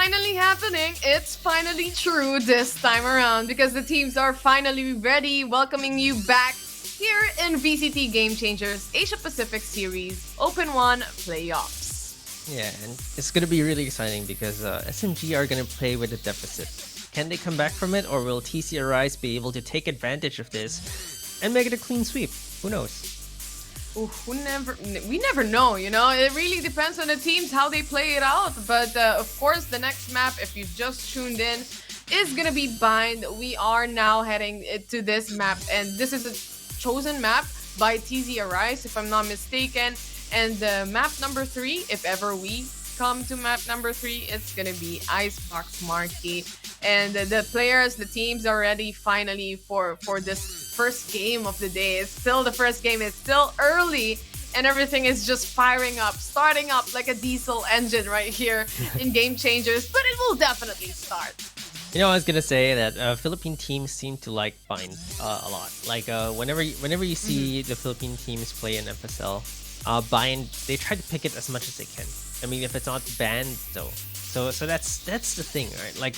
finally happening. It's finally true this time around because the teams are finally ready, welcoming you back here in VCT Game Changers Asia Pacific Series Open 1 Playoffs. Yeah, and it's gonna be really exciting because SMG are gonna play with a deficit. Can they come back from it, or will TC Arise be able to take advantage of this and make it a clean sweep? Who knows? Ooh, we never know, you know. It really depends on the teams how they play it out. But of course, the next map, if you just tuned in, is gonna be Bind. We are now heading to this map, and this is a chosen map by TZ Arise, if I'm not mistaken. And map number 3, if ever we come to map number 3, it's gonna be Icebox Marquee. And the players, the teams are ready finally for this first game of the day. It's still the first game, it's still early, and everything is just firing up, starting up like a diesel engine right here in Game Changers, but it will definitely start. You know, I was gonna say that Philippine teams seem to like Bind a lot. Like whenever you see the Philippine teams play in FSL, Bind, they try to pick it as much as they can. I mean, if it's not banned, though. So that's the thing, right? Like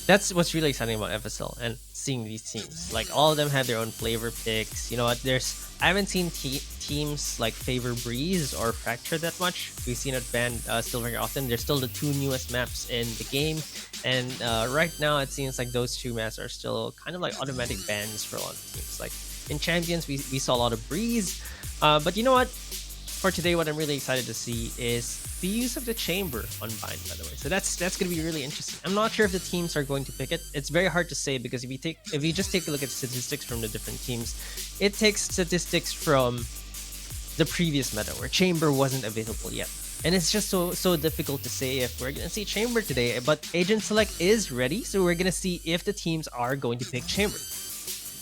that's what's really exciting about FSL and seeing these teams. Like all of them have their own flavor picks. You know what? I haven't seen teams like favor Breeze or Fracture that much. We've seen it banned still very often. They're still the 2 newest maps in the game, and right now it seems like those 2 maps are still kind of like automatic bans for a lot of teams. Like in Champions, we saw a lot of Breeze, but you know what? For today, what I'm really excited to see is the use of the chamber on Bind, by the way. So that's going to be really interesting. I'm not sure if the teams are going to pick it. It's very hard to say because if you just take a look at statistics from the different teams, it takes statistics from the previous meta where chamber wasn't available yet. And it's just so difficult to say if we're going to see chamber today. But Agent Select is ready, so we're going to see if the teams are going to pick chamber.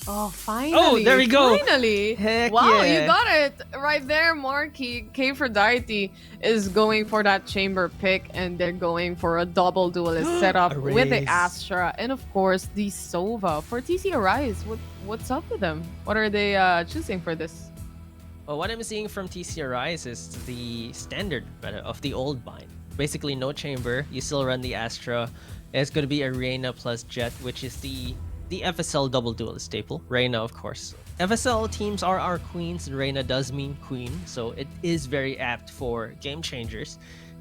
Oh, finally. Oh, there we go. Finally. Heck wow, yeah. you got it right there, Marky. K4Deity is going for that chamber pick, and they're going for a double duelist setup with the Raze. Astra, and of course the Sova for TC Arise. What's up with them? What are they choosing for this? Well, what I'm seeing from TC Arise is the standard meta of the old Bind. Basically, no chamber. You still run the Astra. It's going to be a Reyna plus Jet, which is the FSL double duelist staple. Reyna, of course. FSL teams are our queens, and Reyna does mean queen, so it is very apt for Game Changers.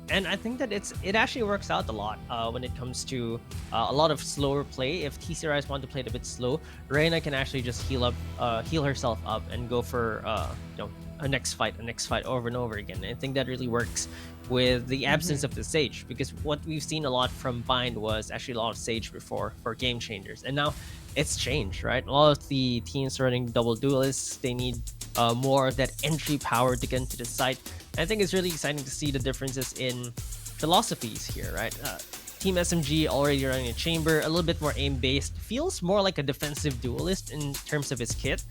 And I think that it actually works out a lot when it comes to a lot of slower play. If TC Rise want to play it a bit slow, Reyna can actually just heal herself up and go for a next fight over and over again. And I think that really works with the absence of the Sage, because what we've seen a lot from Bind was actually a lot of Sage before for Game Changers, and now it's changed, right? A lot of the teams running double duelists, they need more of that entry power to get into the site. And I think it's really exciting to see the differences in philosophies here, right? Team SMG already running a chamber, a little bit more aim-based, feels more like a defensive duelist in terms of his kit.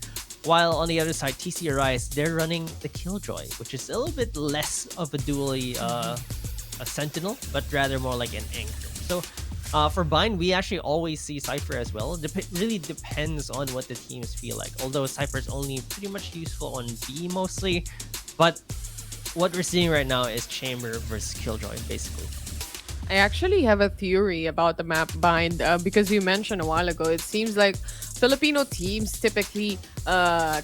While on the other side, TC Arise, they're running the Killjoy, which is a little bit less of a dually a sentinel, but rather more like an anchor. So for Bind, we actually always see Cypher as well. Really depends on what the teams feel like. Although Cypher's only pretty much useful on B mostly, but what we're seeing right now is Chamber versus Killjoy, basically. I actually have a theory about the map Bind because you mentioned a while ago. It seems like Filipino teams typically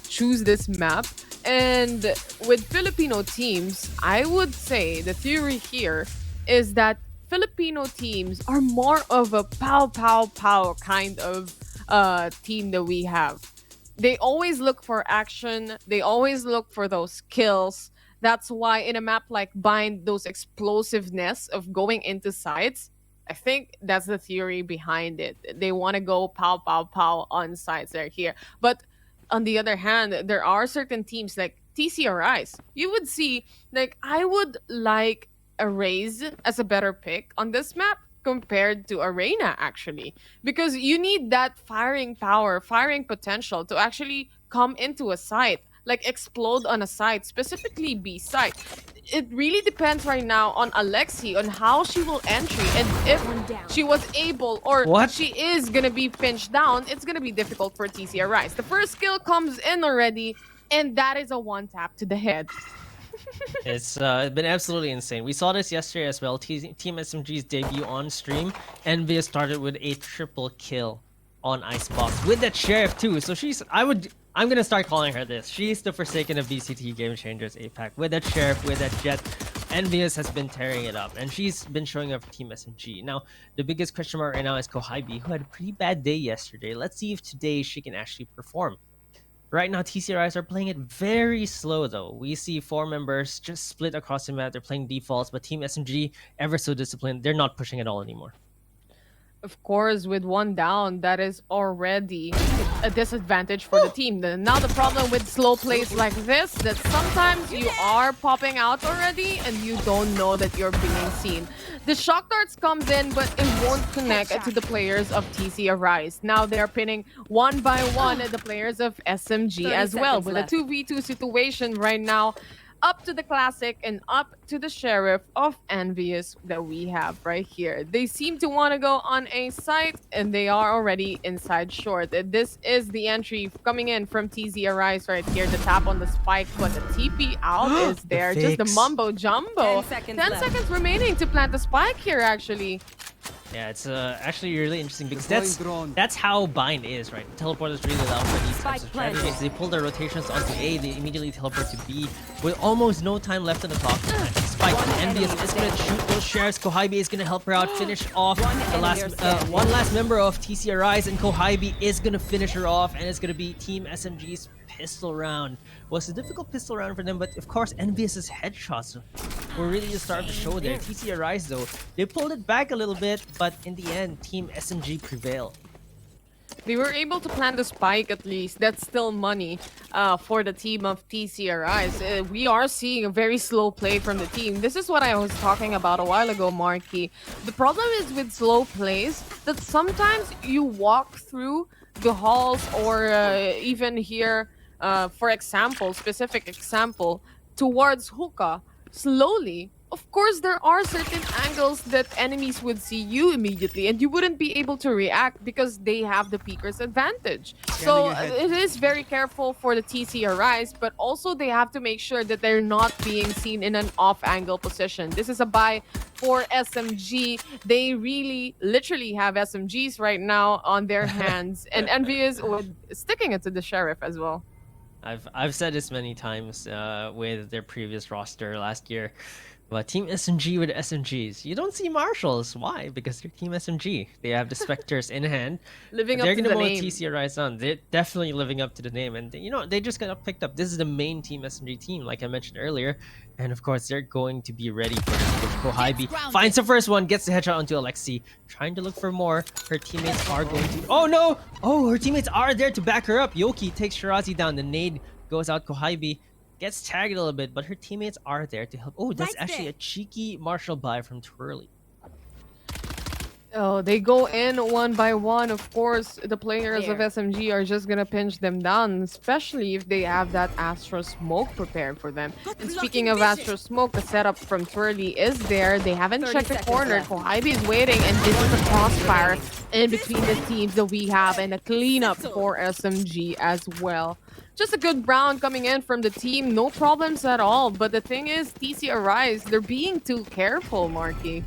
choose this map. And with Filipino teams, I would say the theory here is that Filipino teams are more of a pow pow pow kind of team that we have. They always look for action. They always look for those kills. That's why in a map like Bind, those explosiveness of going into sites, I think that's the theory behind it. They want to go pow pow pow on sites they're here. But on the other hand, there are certain teams like TC Arise. You would see, like, I would like a Raze as a better pick on this map compared to Arena, actually, because you need that firing power, firing potential to actually come into a site, like explode on a site, specifically B site. It really depends right now on Alexi, on how she will entry, and if she was able, or What? she is gonna be pinched down, it's gonna be difficult for TC Arise. The first kill comes in already, and that is a one tap to the head. It's been absolutely insane. We saw this yesterday as well. Team SMG's debut on stream. Envious started with a triple kill on Icebox with that sheriff too. So I'm gonna start calling her this. She's the Forsaken of VCT Game Changers APAC with that sheriff, with that jet. Envious has been tearing it up, and she's been showing up for Team SMG. Now, the biggest question mark right now is Kohibi, who had a pretty bad day yesterday. Let's see if today she can actually perform. Right now, TCRIs are playing it very slow though. We see 4 members just split across the map. They're playing defaults, but Team SMG, ever so disciplined, they're not pushing at all anymore. Of course, with one down, that is already a disadvantage for the team. Now the problem with slow plays like this, that sometimes you are popping out already and you don't know that you're being seen. The shock darts comes in, but it won't connect to the players of TC Arise. Now they're pinning one by one the players of SMG as well. With a 2v2 situation right now, up to the classic and up to the sheriff of Envious that we have right here. They seem to want to go on a site and they are already inside short. This is the entry coming in from TZ Arise right here. The tap on the spike, but the TP out is there. Just the mumbo jumbo. 10 seconds remaining to plant the spike here actually. Yeah, it's actually really interesting because that's how bind is, right? Teleport is really loud for these types of strategies. They pull their rotations onto A, they immediately teleport to B with almost no time left on the clock. Spike Envious is gonna shoot those shares. Kohibi is gonna help her out, finish off the last one last member of TC Arise, and Kohibi is gonna finish her off, and it's gonna be Team SMG's pistol round. Was a difficult pistol round for them, but of course Envious's headshots were really the star of the show there. TC Arise though, they pulled it back a little bit, but in the end, Team SMG prevailed. They were able to plant the spike at least. That's still money for the team of TCRIs. We are seeing a very slow play from the team. This is what I was talking about a while ago, Marky. The problem is with slow plays that sometimes you walk through the halls or even here, for example, specific example, towards hookah slowly. Of course, there are certain angles that enemies would see you immediately and you wouldn't be able to react because they have the peeker's advantage. So it is very careful for the TC Arise, but also they have to make sure that they're not being seen in an off-angle position. This is a buy for SMG. They really literally have SMGs right now on their hands, and Envious with sticking it to the sheriff as well. I've said this many times with their previous roster last year. But Team SMG with SMGs, you don't see Marshals. Why? Because they're Team SMG. They have the Spectres in hand. Living up they're to gonna the mow name. TC Rise on. They're definitely living up to the name, and you know they just got picked up. This is the main Team SMG team, like I mentioned earlier, and of course they're going to be ready for this. Kohibi finds the first one, gets the headshot onto Alexi, trying to look for more. Her teammates are going to. Oh no! Oh, her teammates are there to back her up. Yoki takes Shirazi down. The nade goes out. Kohibi gets tagged a little bit, but her teammates are there to help. Oh, that's actually a cheeky Marshall buy from Twirly. Oh, they go in one by one. Of course, the players of SMG are just gonna pinch them down, especially if they have that Astro Smoke prepared for them. And speaking of Astro Smoke, the setup from Twirly is there. They haven't checked the corner. Kohibi is waiting, and this is a crossfire in between the teams that we have, and a cleanup for SMG as well. Just a good round coming in from the team. No problems at all. But the thing is, TC Arise, they're being too careful, Marky.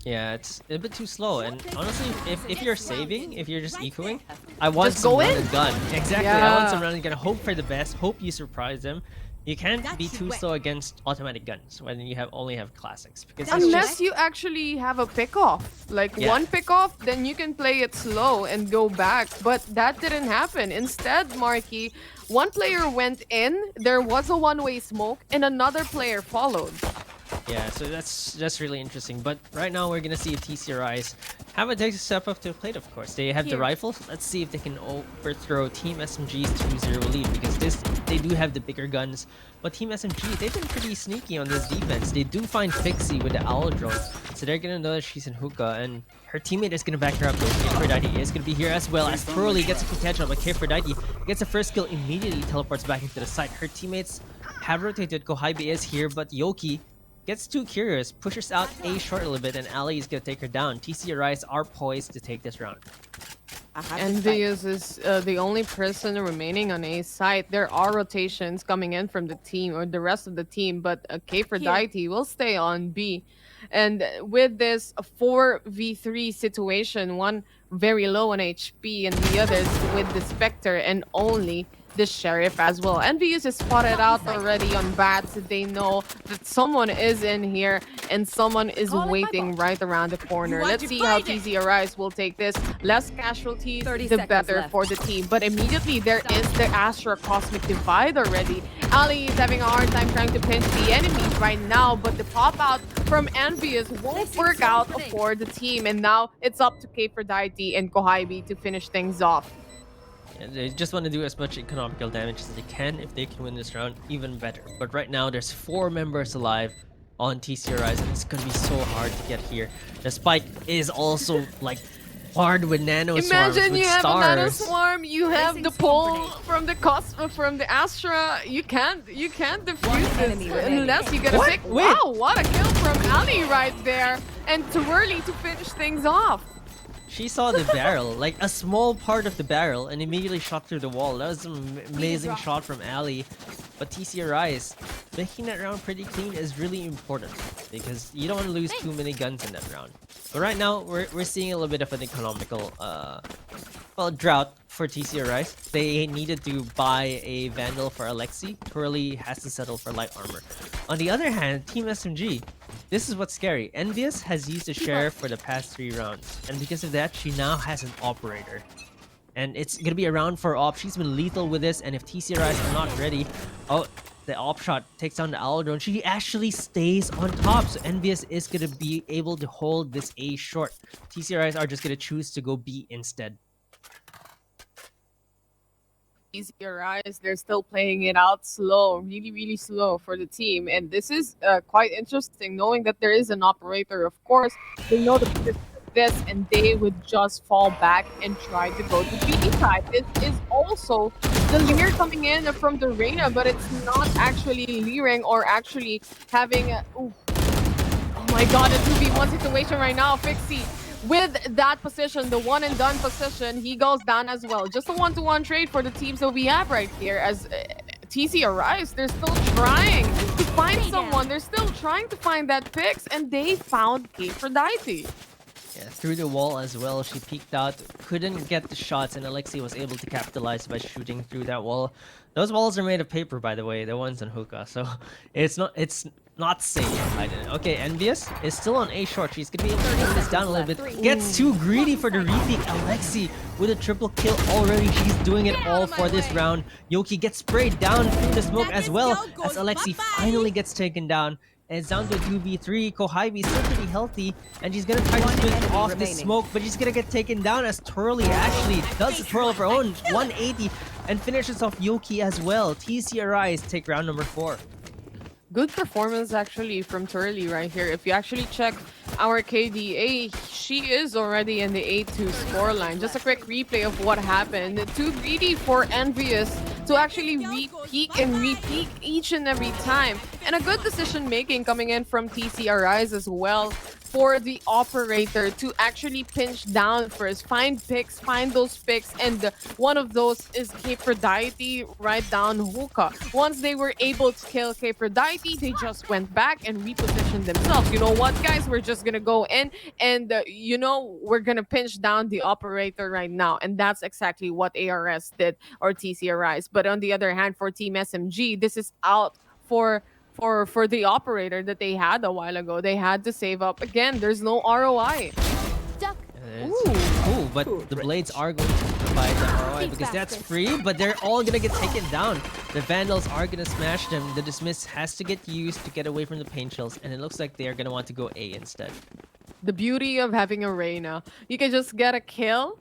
Yeah, it's a bit too slow. And honestly, if you're saving, if you're just ecoing, I want Just some go run in. and gun. Exactly. Yeah. I want some run and gun. Hope for the best. Hope you surprise them. You can't be too slow against automatic guns when you only have classics. Because it's Unless just, you actually have a pick-off. Like Yeah. one pick-off, then you can play it slow and go back. But that didn't happen. Instead, Marky, one player went in, there was a one-way smoke, and another player followed. yeah, so that's really interesting. But right now we're gonna see if TCRIs have a next step up to the plate. Of course, they have the rifles. Let's see if they can overthrow Team SMG's 2-0 lead, because they do have the bigger guns. But Team SMG, they've been pretty sneaky on this defense. They do find Pixie with the Owl drone, so they're gonna know that she's in hookah, and her teammate is gonna back her up. Aphrodite is gonna be here as well, as Twirly gets a quick headshot, but Aphrodite gets a first kill, immediately teleports back into the site. Her teammates have rotated. Kohibi is here, but Yoki gets too curious, pushes out A short a little bit, and Ali is gonna take her down. TC Arise are poised to take this round. Envious is the only person remaining on A site. There are rotations coming in from the team or the rest of the team, but Aphrodite will stay on B. And with this 4v3 situation, one very low on HP and the others with the Spectre and only the Sheriff as well. Envious is spotted out already on bats. They know that someone is in here and someone is waiting right around the corner. Let's see how TZ Arise will take this. Less casualties, the better for the team. But immediately there is the Astra Cosmic Divide already. Ali is having a hard time trying to pinch the enemies right now, but the pop out from Envious won't work out for the team. And now it's up to Aphrodite and Kohaibi to finish things off. Yeah, they just want to do as much economical damage as they can. If they can win this round, even better. But right now, there's 4 members alive on TC Rise, and it's gonna be so hard to get here. The spike is also like hard with nano swarms, Imagine with you have a nano stars. swarm, you have the pull from the Astra. You can't defuse this unless you get a What? pick. Wait. Wow, what a kill from Ali right there, and too early to finish things off. She saw the barrel, like a small part of the barrel, and immediately shot through the wall. That was an amazing shot from Ali. But TC Rise, making that round pretty clean is really important because you don't want to lose too many guns in that round. But right now, we're seeing a little bit of an economical drought for TC Rise. They needed to buy a Vandal for Alexi. Twirly has to settle for light armor. On the other hand, Team SMG, this is what's scary. Envious has used a Sheriff for the past 3 rounds, and because of that, she now has an Operator. And it's gonna be a round for Op. She's been lethal with this, and if TC Rise are not ready, oh, the Op shot takes down the Owl Drone. She actually stays on top, so Envious is gonna be able to hold this A short. TC Rise are just gonna choose to go B instead. Easier eyes, they're still playing it out slow, really slow for the team, and this is quite interesting knowing that there is an operator. Of course, they know the position of this, and they would just fall back and try to go to B side. This is also the leer coming in from the Reyna, but it's not actually leering or actually having a, oh my god, a 2v1 situation right now. Fixie with that position, the one and done position, he goes down as well. Just a 1-to-1 trade for the teams that we have right here. As TC arrives, they're still trying to find someone. They're still trying to find that picks, and they found Aphrodite. Yeah, through the wall as well. She peeked out, couldn't get the shots, and Alexi was able to capitalize by shooting through that wall. Those walls are made of paper, by the way, the ones on Hookah, so it's not safe. I didn't. Okay, Envious is still on A short. She's gonna be able to bring this down a little bit. Gets too greedy for the repeat. Alexi with a triple kill already. She's doing it all for this round. Yoki gets sprayed down through the smoke as well as Alexi finally gets taken down. And it's down to 2v3. Kohaibi is still pretty healthy, and she's gonna try to swing off the smoke, but she's gonna get taken down as Twirly actually does the twirl of her own. 180 and finishes off Yoki as well. TC Arise take round number 4. Good performance actually from Turley right here. If you actually check our KDA, she is already in the 8-2 scoreline. Just a quick replay of what happened. Too greedy for Envious to actually re-peek and re-peek each and every time. And a good decision making coming in from TC Arise as well, for the operator to actually pinch down first, find picks, find those picks, and one of those is Aphrodite right down Hookah. Once they were able to kill Aphrodite, they just went back and repositioned themselves. You know what, guys? We're just gonna go in and, we're gonna pinch down the operator right now. And that's exactly what ARS did, or TC Arise. But on the other hand, for Team SMG, this is out for the operator that they had a while ago. They had to save up again. There's no ROI. Ooh, but the blades are going to provide the ROI because that's free, but they're all gonna get taken down. The Vandals are gonna smash them. The Dismiss has to get used to get away from the pain shells, and it looks like they're gonna want to go A instead. The beauty of having a Reyna, you can just get a kill,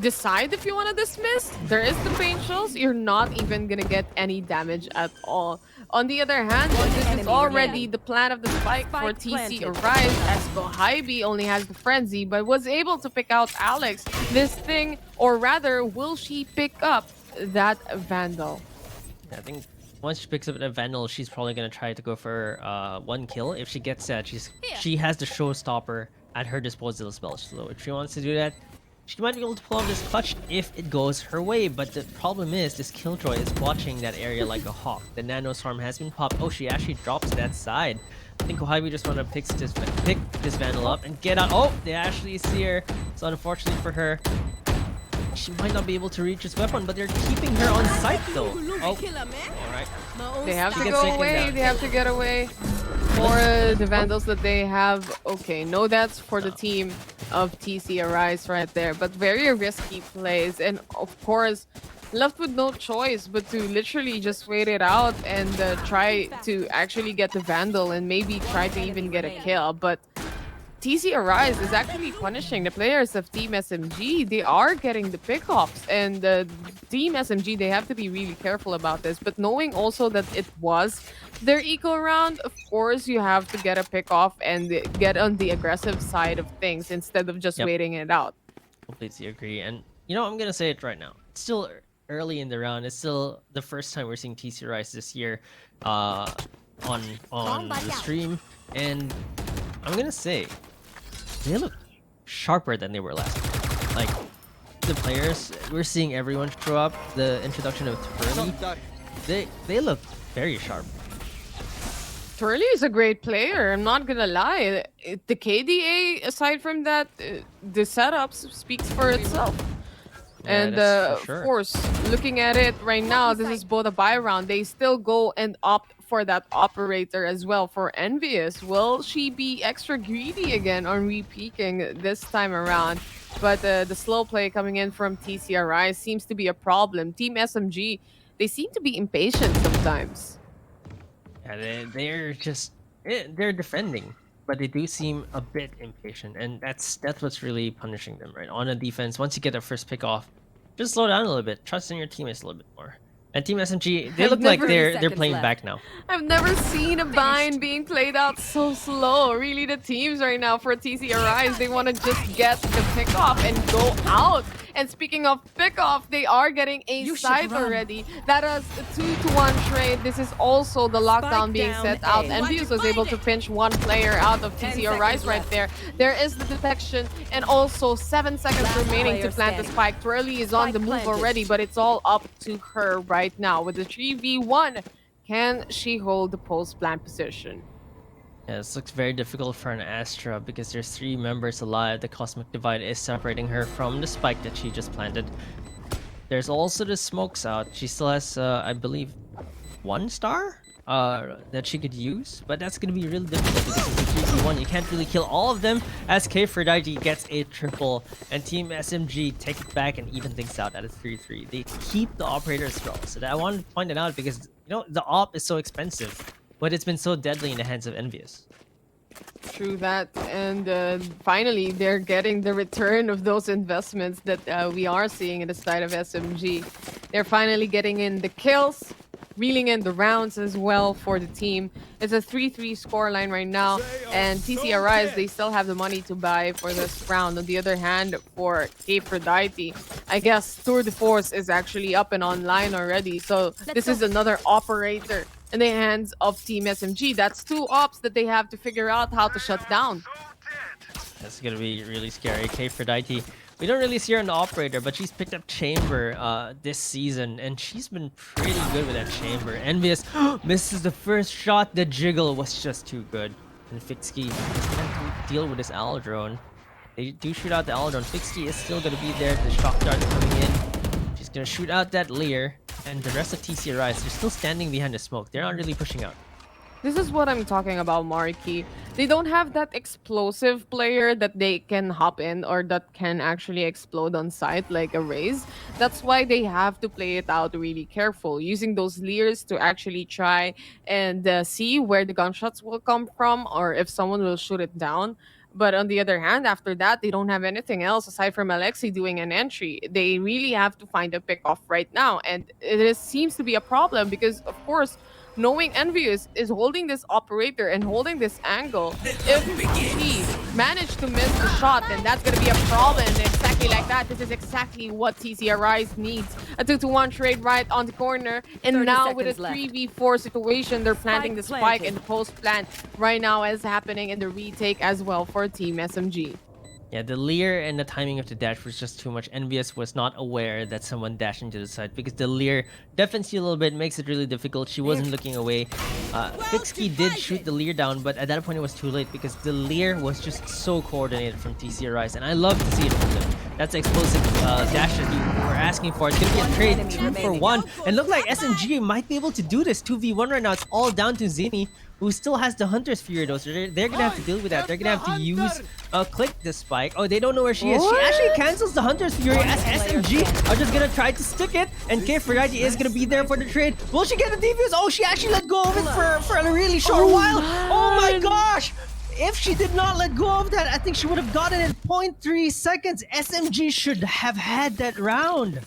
decide if you want to dismiss. There is the pain shells. You're not even gonna get any damage at all. On the other hand, this is already the plan of the spike for TC Arise, as Kohaibi only has the frenzy, but was able to pick out Alex. This thing, or rather, will she pick up that Vandal? I think once she picks up a Vandal, she's probably gonna try to go for 1 kill. If she gets that, she has the showstopper at her disposal as well. So if she wants to do that, she might be able to pull off this clutch if it goes her way. But the problem is, this Killjoy is watching that area like a hawk. The Nano Storm has been popped. Oh, she actually drops that side. I think Kohibi just want to pick this Vandal up and get out. Oh, they actually see her. So unfortunately for her, she might not be able to reach this weapon, but they're keeping her on site though. Oh, all right. They have to gets go taken away. down. They have to get away for the Vandals that they have. Okay, no deaths for the team of TC Arise right there, but very risky plays. And of course, left with no choice but to literally just wait it out and try to actually get the Vandal and maybe try to even get a kill. But TC Arise is actually punishing the players of Team SMG. They are getting the pickoffs, and Team SMG, they have to be really careful about this. But knowing also that it was their eco round, of course, you have to get a pickoff and get on the aggressive side of things instead of just Yep. waiting it out. Completely agree. And you know, I'm gonna say it right now. It's still early in the round. It's still the first time we're seeing TC Rise this year on the stream, and I'm gonna say they look sharper than they were last year. Like the players, we're seeing everyone show up. The introduction of Twirly, they look very sharp. Twirly is a great player, I'm not gonna lie. The KDA, aside from that, the setups speaks for itself. Yeah, And that's for of sure. course, looking at it right now, this is both a buy round. They still go and opt for that operator as well for Envious. Will she be extra greedy again on re-peeking this time around? But the slow play coming in from TCRI seems to be a problem. Team SMG, they seem to be impatient sometimes. Yeah, they're just they're defending, but they do seem a bit impatient, and that's what's really punishing them, right? On a defense, once you get the first pick off, just slow down a little bit, trust in your teammates a little bit more. And Team SMG, they I've look like never- they're 30 playing seconds back now. I've never seen a bind being played out so slow. Really, the teams right now for TCRIs, they want to just get the pick off and go out. And speaking of pick off, they are getting a You should side run. already. That is a 2-to-1 trade. This is also the lockdown being down set out. A. Envious was able to pinch one player out of 10 TCRIs seconds right left. there. There is the detection and also 7 seconds Last remaining to player plant the standing. spike. Twirly is on Spike the move planted. already, but it's all up to her right now with the 3v1. Can she hold the post-plant position? Yeah, this looks very difficult for an Astra because there's 3 members alive. The Cosmic Divide is separating her from the spike that she just planted. There's also the smokes out. She still has, I believe, 1 star that she could use, but that's gonna be really difficult because it's a 3v1. You can't really kill all of them as K4Daiji gets a triple, and Team SMG take it back and even things out at a 3-3. They keep the operator as well, so that I wanted to point it out because you know the op is so expensive, but it's been so deadly in the hands of Envious. True that, and finally they're getting the return of those investments that we are seeing in the side of SMG. They're finally getting in the kills, reeling in the rounds as well for the team. It's a 3-3 scoreline right now, and TCRIs, they still have the money to buy for this round. On the other hand, for Aphrodite, I guess Tour de Force is actually up and online already, so this is another operator in the hands of Team SMG. That's 2 ops that they have to figure out how to shut down. That's gonna be really scary. K4Daiji, we don't really see her in the operator, but she's picked up Chamber this season, and she's been pretty good with that Chamber. Envious misses the first shot. The jiggle was just too good. And Fixky is gonna deal with this Owl Drone. They do shoot out the Owl Drone. Fixky is still gonna be there. The shock dart's coming in. She's gonna shoot out that Leer, and the rest of TCRIs, they're still standing behind the smoke. They're not really pushing out. This is what I'm talking about, Marky. They don't have that explosive player that they can hop in or that can actually explode on sight like a Raze. That's why they have to play it out really careful, using those Leers to actually try and see where the gunshots will come from or if someone will shoot it down. But on the other hand, after that, they don't have anything else aside from Alexi doing an entry. They really have to find a pick off right now. And seems to be a problem because, of course, knowing Envious is holding this operator and holding this angle, if she managed to miss the shot, then that's going to be a problem. And exactly like that, this is exactly what TCRIs needs. A 2-to-1 trade right on the corner. And 30 now with a seconds left. 3v4 situation, they're planting the Spike spike and the post plant right now is happening in the retake as well for Team SMG. Yeah, the leer and the timing of the dash was just too much. Envious was not aware that someone dashed into the side because the leer deafens you a little bit, makes it really difficult. She wasn't looking away. Fixkey did shoot the leer down, but at that point it was too late because the leer was just so coordinated from TC Rise, and I love to see it from them. That's the explosive dash that you were asking for. It's gonna be a trade 2-for-1, and look like SMG might be able to do this 2v1 right now. It's all down to Zinni, who still has the Hunter's Fury though, so they're gonna have to deal with that. They're gonna have to use click the spike. Oh, they don't know where she is. She actually cancels the Hunter's Fury as SMG are just gonna try to stick it, and K Ferrati is gonna be there for the trade. Will she get the defuse? Oh, she actually let go of it for a really short while. Oh my gosh! If she did not let go of that, I think she would have gotten it in 0.3 seconds. SMG should have had that round.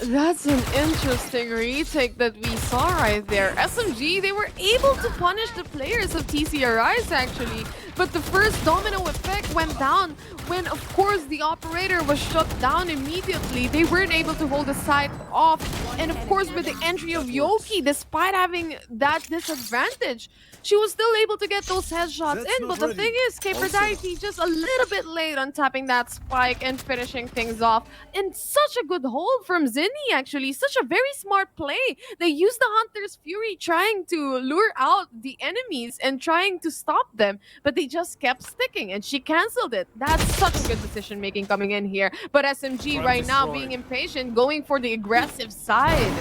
That's an interesting retake that we saw right there. SMG, they were able to punish the players of TCRIs actually, but the first domino effect went down when, of course, the operator was shut down immediately. They weren't able to hold the site off, and of course, with the entry of Yoki, despite having that disadvantage, she was still able to get those headshots in. But the thing is, K4Dynasty just a little bit late on tapping that spike and finishing things off. And such a good hold from Zinni, actually. Such a very smart play. They used the Hunter's Fury trying to lure out the enemies and trying to stop them, but they just kept sticking, and she canceled it. That's such a good decision making coming in here. But SMG right now being impatient, going for the aggressive side.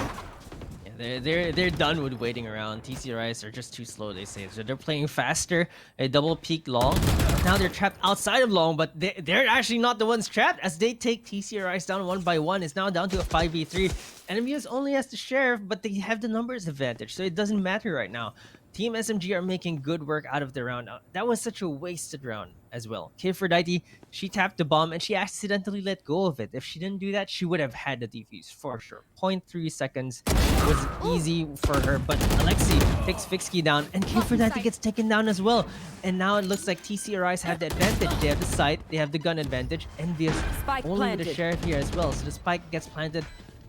They're done with waiting around. TCRIs are just too slow, they say. So they're playing faster. A double peak long. Now they're trapped outside of long, but they're actually not the ones trapped as they take TCRIs down 1-by-1. It's now down to a 5v3. Enemies only has the Sheriff, but they have the numbers advantage, so it doesn't matter right now. Team SMG are making good work out of the round. That was such a wasted round as well. K4Dynasty, she tapped the bomb and she accidentally let go of it. If she didn't do that, she would have had the defuse for sure. 0.3 seconds was easy for her, but Alexi picks Fixkey down and K4Dynasty gets taken down as well. And now it looks like TCRIs have the advantage. They have the sight, they have the gun advantage, Envious only the Sheriff here as well. So the spike gets planted,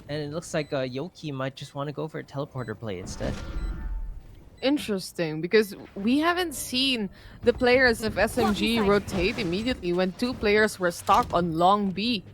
and it looks like Yoki might just want to go for a teleporter play instead. Interesting, because we haven't seen the players of SMG rotate immediately when two players were stuck on long B,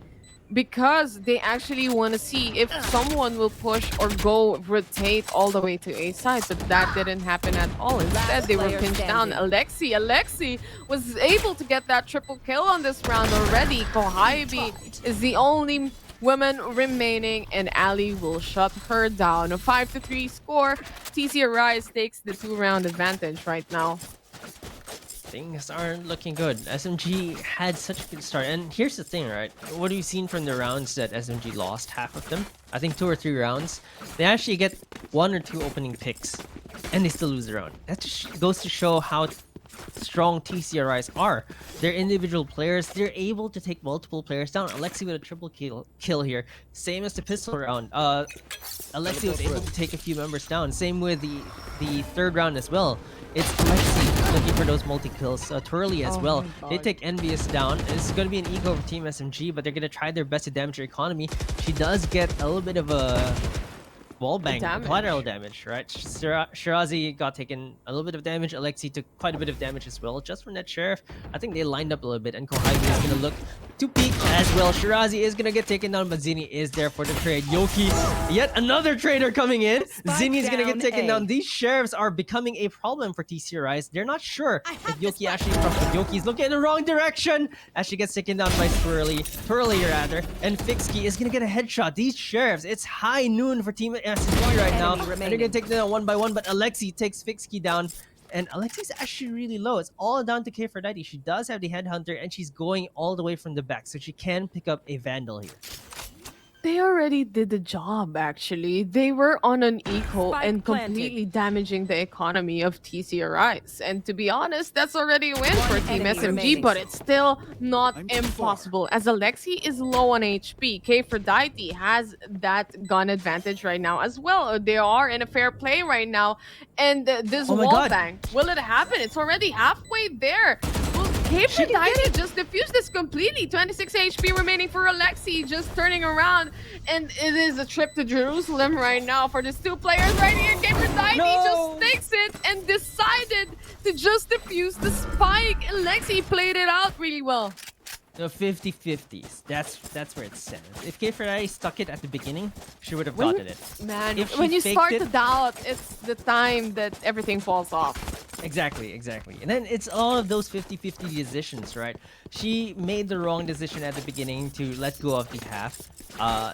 because they actually want to see if someone will push or go rotate all the way to A side, but that didn't happen at all. Instead, they were pinned down. Alexi was able to get that triple kill on this round already. Kohaibi is the only woman remaining, and Ali will shut her down. A 5-3 score. TCRIs takes the 2-round advantage right now. Things aren't looking good. SMG had such a good start, and here's the thing, right? What have you seen from the rounds that SMG lost? Half of them, I think 2 or 3 rounds, they actually get 1 or 2 opening picks, and they still lose the round. That just goes to show how strong TCRIs are. They're individual players. They're able to take multiple players down. Alexi with a triple kill here. Same as the pistol round. Alexi was able to take a few members down. Same with the third round as well. It's Alexi looking for those multi-kills. Twirly as well. They take Envious down. It's going to be an eco for Team SMG, but they're going to try their best to damage her economy. She does get a little bit of a wall bang, collateral damage, right? Shirazi got taken a little bit of damage. Alexi took quite a bit of damage as well, just from that Sheriff. I think they lined up a little bit, and Kohaibi is going to look to peek as well. Shirazi is going to get taken down, but Zinni is there for the trade. Yoki, yet another trader coming in. Zinni is going to get taken down. These Sheriffs are becoming a problem for TCRIs. They're not sure if Yoki actually comes, but Yoki is looking in the wrong direction as she gets taken down by Twirly rather, and Fixkey is going to get a headshot. These Sheriffs, it's high noon for Team SMG right now, and they're gonna take them down 1-by-1, but Alexi takes Fixkey down, and Alexi's actually really low. It's all down to K4Dynasty. She does have the Headhunter, and she's going all the way from the back, so she can pick up a Vandal here. They already did the job, actually. They were on an eco and completely damaging the economy of TCRIs. And to be honest, that's already a win for Team SMG, but it's still not impossible, as Alexi is low on HP. K4Dynasty has that gun advantage right now as well. They are in a fair play right now. And this wall bang, will it happen? It's already halfway there. K4Dynasty just defused this completely. 26 HP remaining for Alexi, just turning around. And it is a trip to Jerusalem right now for these two players right here. K4Dynasty just takes it and decided to just defuse the spike. Alexi played it out really well. No, 50-50s. That's where it stands. If K4I stuck it at the beginning, she would have When- gotten it. Man, If she when you faked start it- to doubt, it's the time that everything falls off. Exactly. And then it's all of those 50-50 decisions, right? She made the wrong decision at the beginning to let go of the half,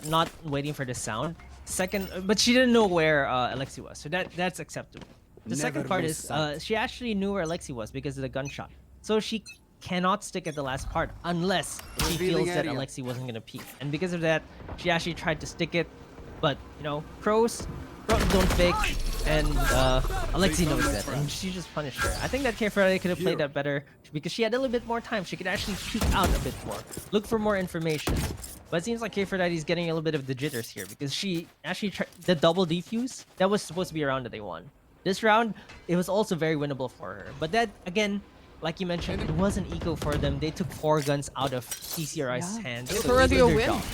not waiting for the sound. Second, but she didn't know where Alexi was, so that's acceptable. The second Never part lose is sight. she actually knew where Alexi was because of the gunshot. So she cannot stick at the last part unless she Revealing feels that area. Alexi wasn't gonna peek. And because of that, she actually tried to stick it, but pros don't fake, and Alexi knows that, and she just punished her. I think that K4I could have played that better because she had a little bit more time. She could actually peek out a bit more, look for more information. But it seems like K4I is getting a little bit of the jitters here because she actually tried the double defuse. That was supposed to be a round that they won. This round, it was also very winnable for her. But that, again, like you mentioned, it was an eco for them. They took 4 guns out of TCRI's hands. It's so already it a was their win. job.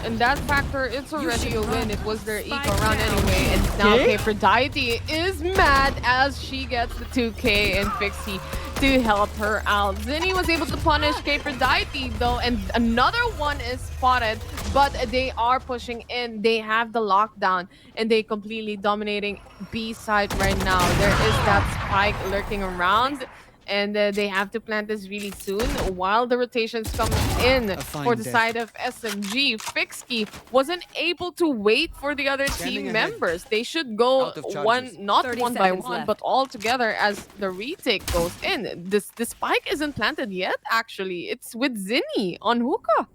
And that factor, it's already a win. It was their eco run anyway. And now Okay. K4I is mad as she gets the 2K and Fixie to help her out. Zinni was able to punish K4I though, and another one is spotted, but they are pushing in. They have the lockdown, and they completely dominating B side right now. There is that spike lurking around. And they have to plant this really soon while the rotations come in fine for the death. side of SMG. Fixie wasn't able to wait for the other Standing team ahead. members. They should go Out of charges. one, not 30 one by seconds one, left. but all together as the retake goes in. The spike isn't planted yet, actually. It's with Zinni on hookah.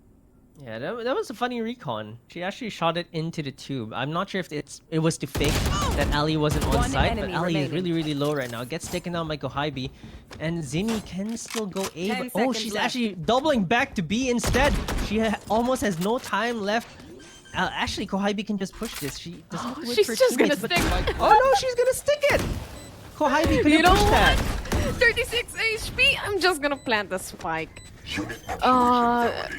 Yeah, that was a funny recon. She actually shot it into the tube. I'm not sure if it was to fake that Ali wasn't on One site, but enemy Ali is remaining. really low right now. Gets taken down by Kohibi, and Zinni can still go A. 10 But, oh, seconds she's left. actually doubling back to B instead. She almost has no time left. Actually, Kohibi can just push this. She doesn't have to wait She's for her just gonna teammates, but- stick. Oh no, she's gonna stick it. Kohibi could You know push that. what? 36 HP. I'm just gonna plant the spike.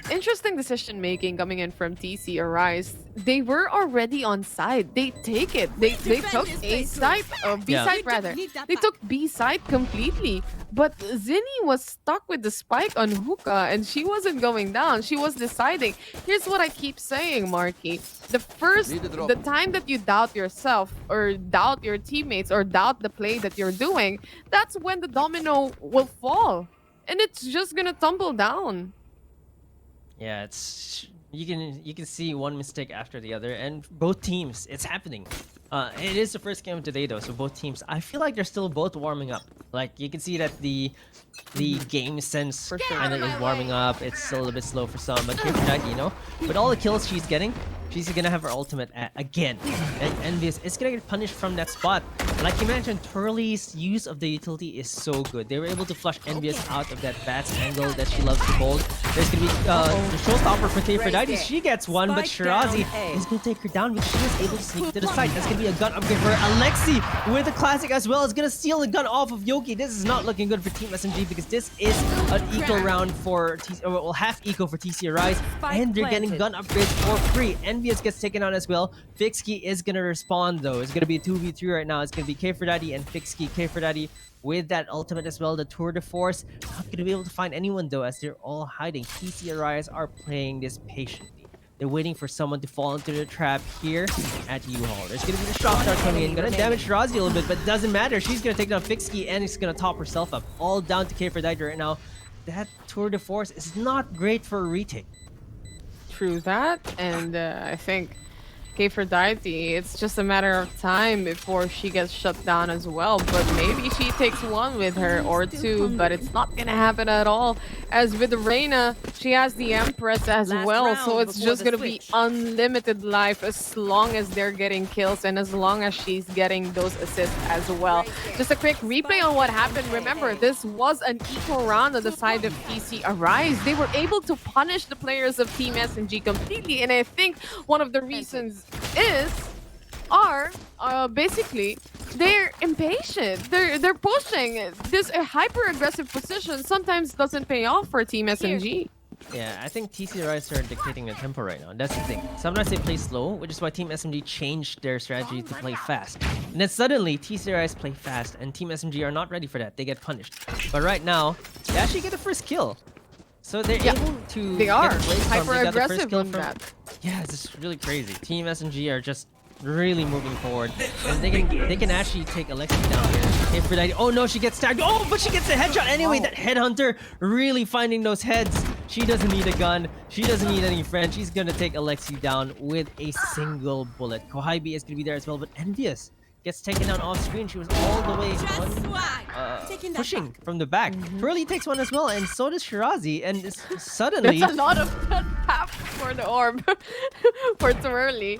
Interesting decision making coming in from TC Arise. They were already on side. They take it. They took A side or B Yeah. side rather. They took B side completely. But Zinni was stuck with the spike on hookah and she wasn't going down. She was deciding. Here's what I keep saying, Marky. The time that you doubt yourself or doubt your teammates or doubt the play that you're doing, that's when the domino will fall. And it's just gonna tumble down. Yeah, it's you can see one mistake after the other, and both teams, it's happening. It is the first game of the day though, so both teams, I feel like they're still both warming up. Like you can see that the game sense kind of is warming up. It's still a little bit slow for some, but K4I, with all the kills she's getting, she's gonna have her ultimate again. And Envious is gonna get punished from that spot. Like you mentioned, Twirly's use of the utility is so good. They were able to flush Envious out of that Bats angle that she loves to hold. There's gonna be the showstopper for K4I. She gets one, but Spike down Shirazi A. is gonna take her down because she was able to sneak to the side. That's gonna be a gun upgrade for Alexi with a classic as well. Is gonna steal the gun off of Yoki. This is not looking good for Team SMG because this is an eco round for half eco for TC Arise, Spike and they're getting planted. gun upgrades for free. Envious gets taken out as well. Fixkey is gonna respond though. It's gonna be a 2v3 right now. It's gonna be K4I and Fixkey. K4I with that ultimate as well, the tour de force. Not gonna be able to find anyone though, as they're all hiding. TC Arise are playing this patiently. They're waiting for someone to fall into the trap here at U-Haul. There's gonna be the shot start coming in. Gonna damage Razi a little bit, but doesn't matter. She's gonna take down Fixkey and it's gonna top herself up. All down to K4I right now. That tour de force is not great for a retake. True that, and I think K4I, it's just a matter of time before she gets shut down as well. But maybe she takes one with her or two, but it's not gonna happen at all. As with Reina, she has the Empress as Last well, round so it's before just the gonna be switch. unlimited life as long as they're getting kills and as long as she's getting those assists as well. Just a quick replay on what happened. Remember, this was an equal round on the side of TC Arise. They were able to punish the players of Team SMG completely, and I think one of the reasons are basically they're impatient. They're pushing. This hyper aggressive position sometimes doesn't pay off for Team SMG. Yeah, I think TC Rise are dictating the tempo right now. That's the thing. Sometimes they play slow, which is why Team SMG changed their strategy to play fast. And then suddenly, TC Rise play fast, and Team SMG are not ready for that. They get punished. But right now, they actually get the first kill. So they're Yeah, able to They get are the Blaze Storm. hyper They got the first aggressive kill on from. that. Yeah, it's just really crazy. Team SMG are just really moving forward, and they can actually take Alexi down here. Aphrodite. Oh no, she gets tagged. Oh, but she gets a headshot anyway. That headhunter really finding those heads. She doesn't need a gun. She doesn't need any friends. She's gonna take Alexi down with a single bullet. Kohaibi is gonna be there as well, but Envious gets taken down off screen. She was all the way pushing from the back. Twirly takes one as well, and so does Shirazi. And suddenly, That's a lot of tap for the orb for Twirly.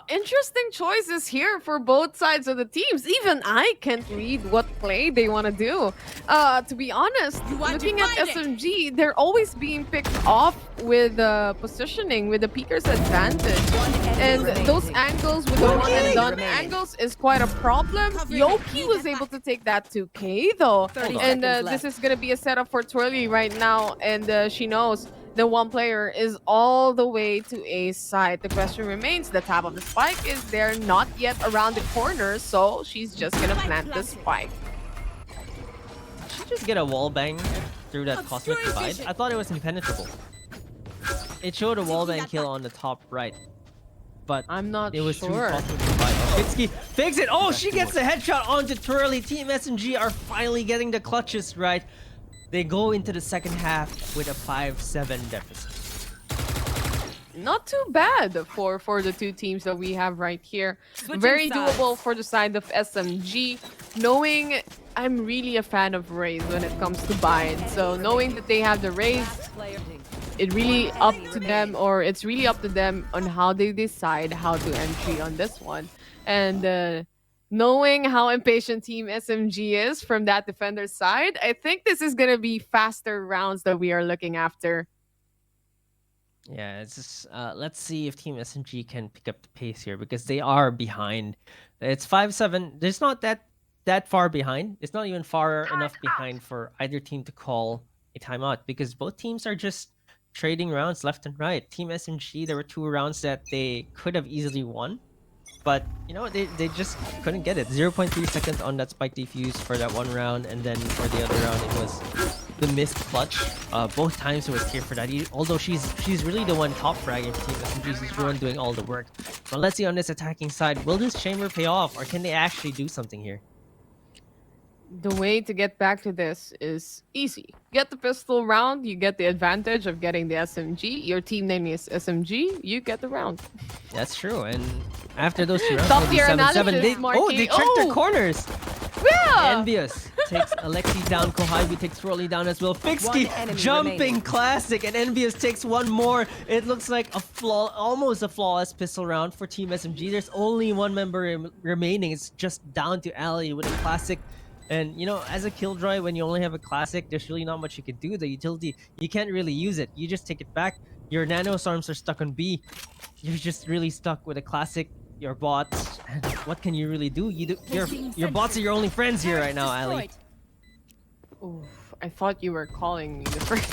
Interesting choices here for both sides of the teams. Even I can't read what play they want to do. To be honest, looking at SMG, they're always being picked off with positioning, with the peeker's advantage. And those angles with the one and done angles is quite a problem. Yoki was able to take that 2K though. 30 And seconds this left. is going to be a setup for Twirly right now. And she knows the one player is all the way to A side. The question remains, the tap of the spike is there, not yet around the corner, so she's just gonna plant the spike. she just get a wall bang through that cosmic divide. I thought it was impenetrable. It showed a wall bang kill on the top right, but I'm not it was through sure. cosmic divide. Fixky fix it. Oh, she gets the headshot onto Twirly. Team SMG are finally getting the clutches right. They go into the second half with a 5-7 deficit. Not too bad for the two teams that we have right here. Switching Very sides. doable for the side of SMG. Knowing I'm really a fan of Raze when it comes to bind. So knowing that they have the Raze, it's really up to them on how they decide how to entry on this one. And knowing how impatient Team SMG is from that defender's side, I think this is gonna be faster rounds that we are looking after. Yeah, it's just let's see if Team SMG can pick up the pace here because they are behind. It's 5-7. There's not that far behind. It's not even far enough behind for either team to call a timeout because both teams are just trading rounds left and right. Team SMG, there were 2 rounds that they could have easily won, but you know they just couldn't get it. 0.3 seconds on that spike defuse for that one round, and then for the other round it was the missed clutch. Both times it was here for Daddy. Although she's really the one top fragging for Team SMG. She's the one doing all the work. But let's see on this attacking side, will this chamber pay off, or can they actually do something here? The way to get back to this is easy. Get the pistol round, you get the advantage of getting the SMG. Your team name is SMG, you get the round. That's true. And after those 2 rounds, Top it'll be tier 7-7. analysis, They Marky. checked their Oh! corners. Yeah! Envious takes Alexi down. Kohaibi takes Rolly down as well. Fixky One enemy jumping remaining. classic, and Envious takes one more. It looks like almost a flawless pistol round for Team SMG. There's only one member remaining. It's just down to Ali with a classic. And you know, as a killjoy, when you only have a classic, there's really not much you can do. The utility, you can't really use it. You just take it back. Your nano storms are stuck on B. You're just really stuck with a classic. Your bots, and what can you really do? Your bots are your only friends here right now, Ali. Oof, I thought you were calling me the first.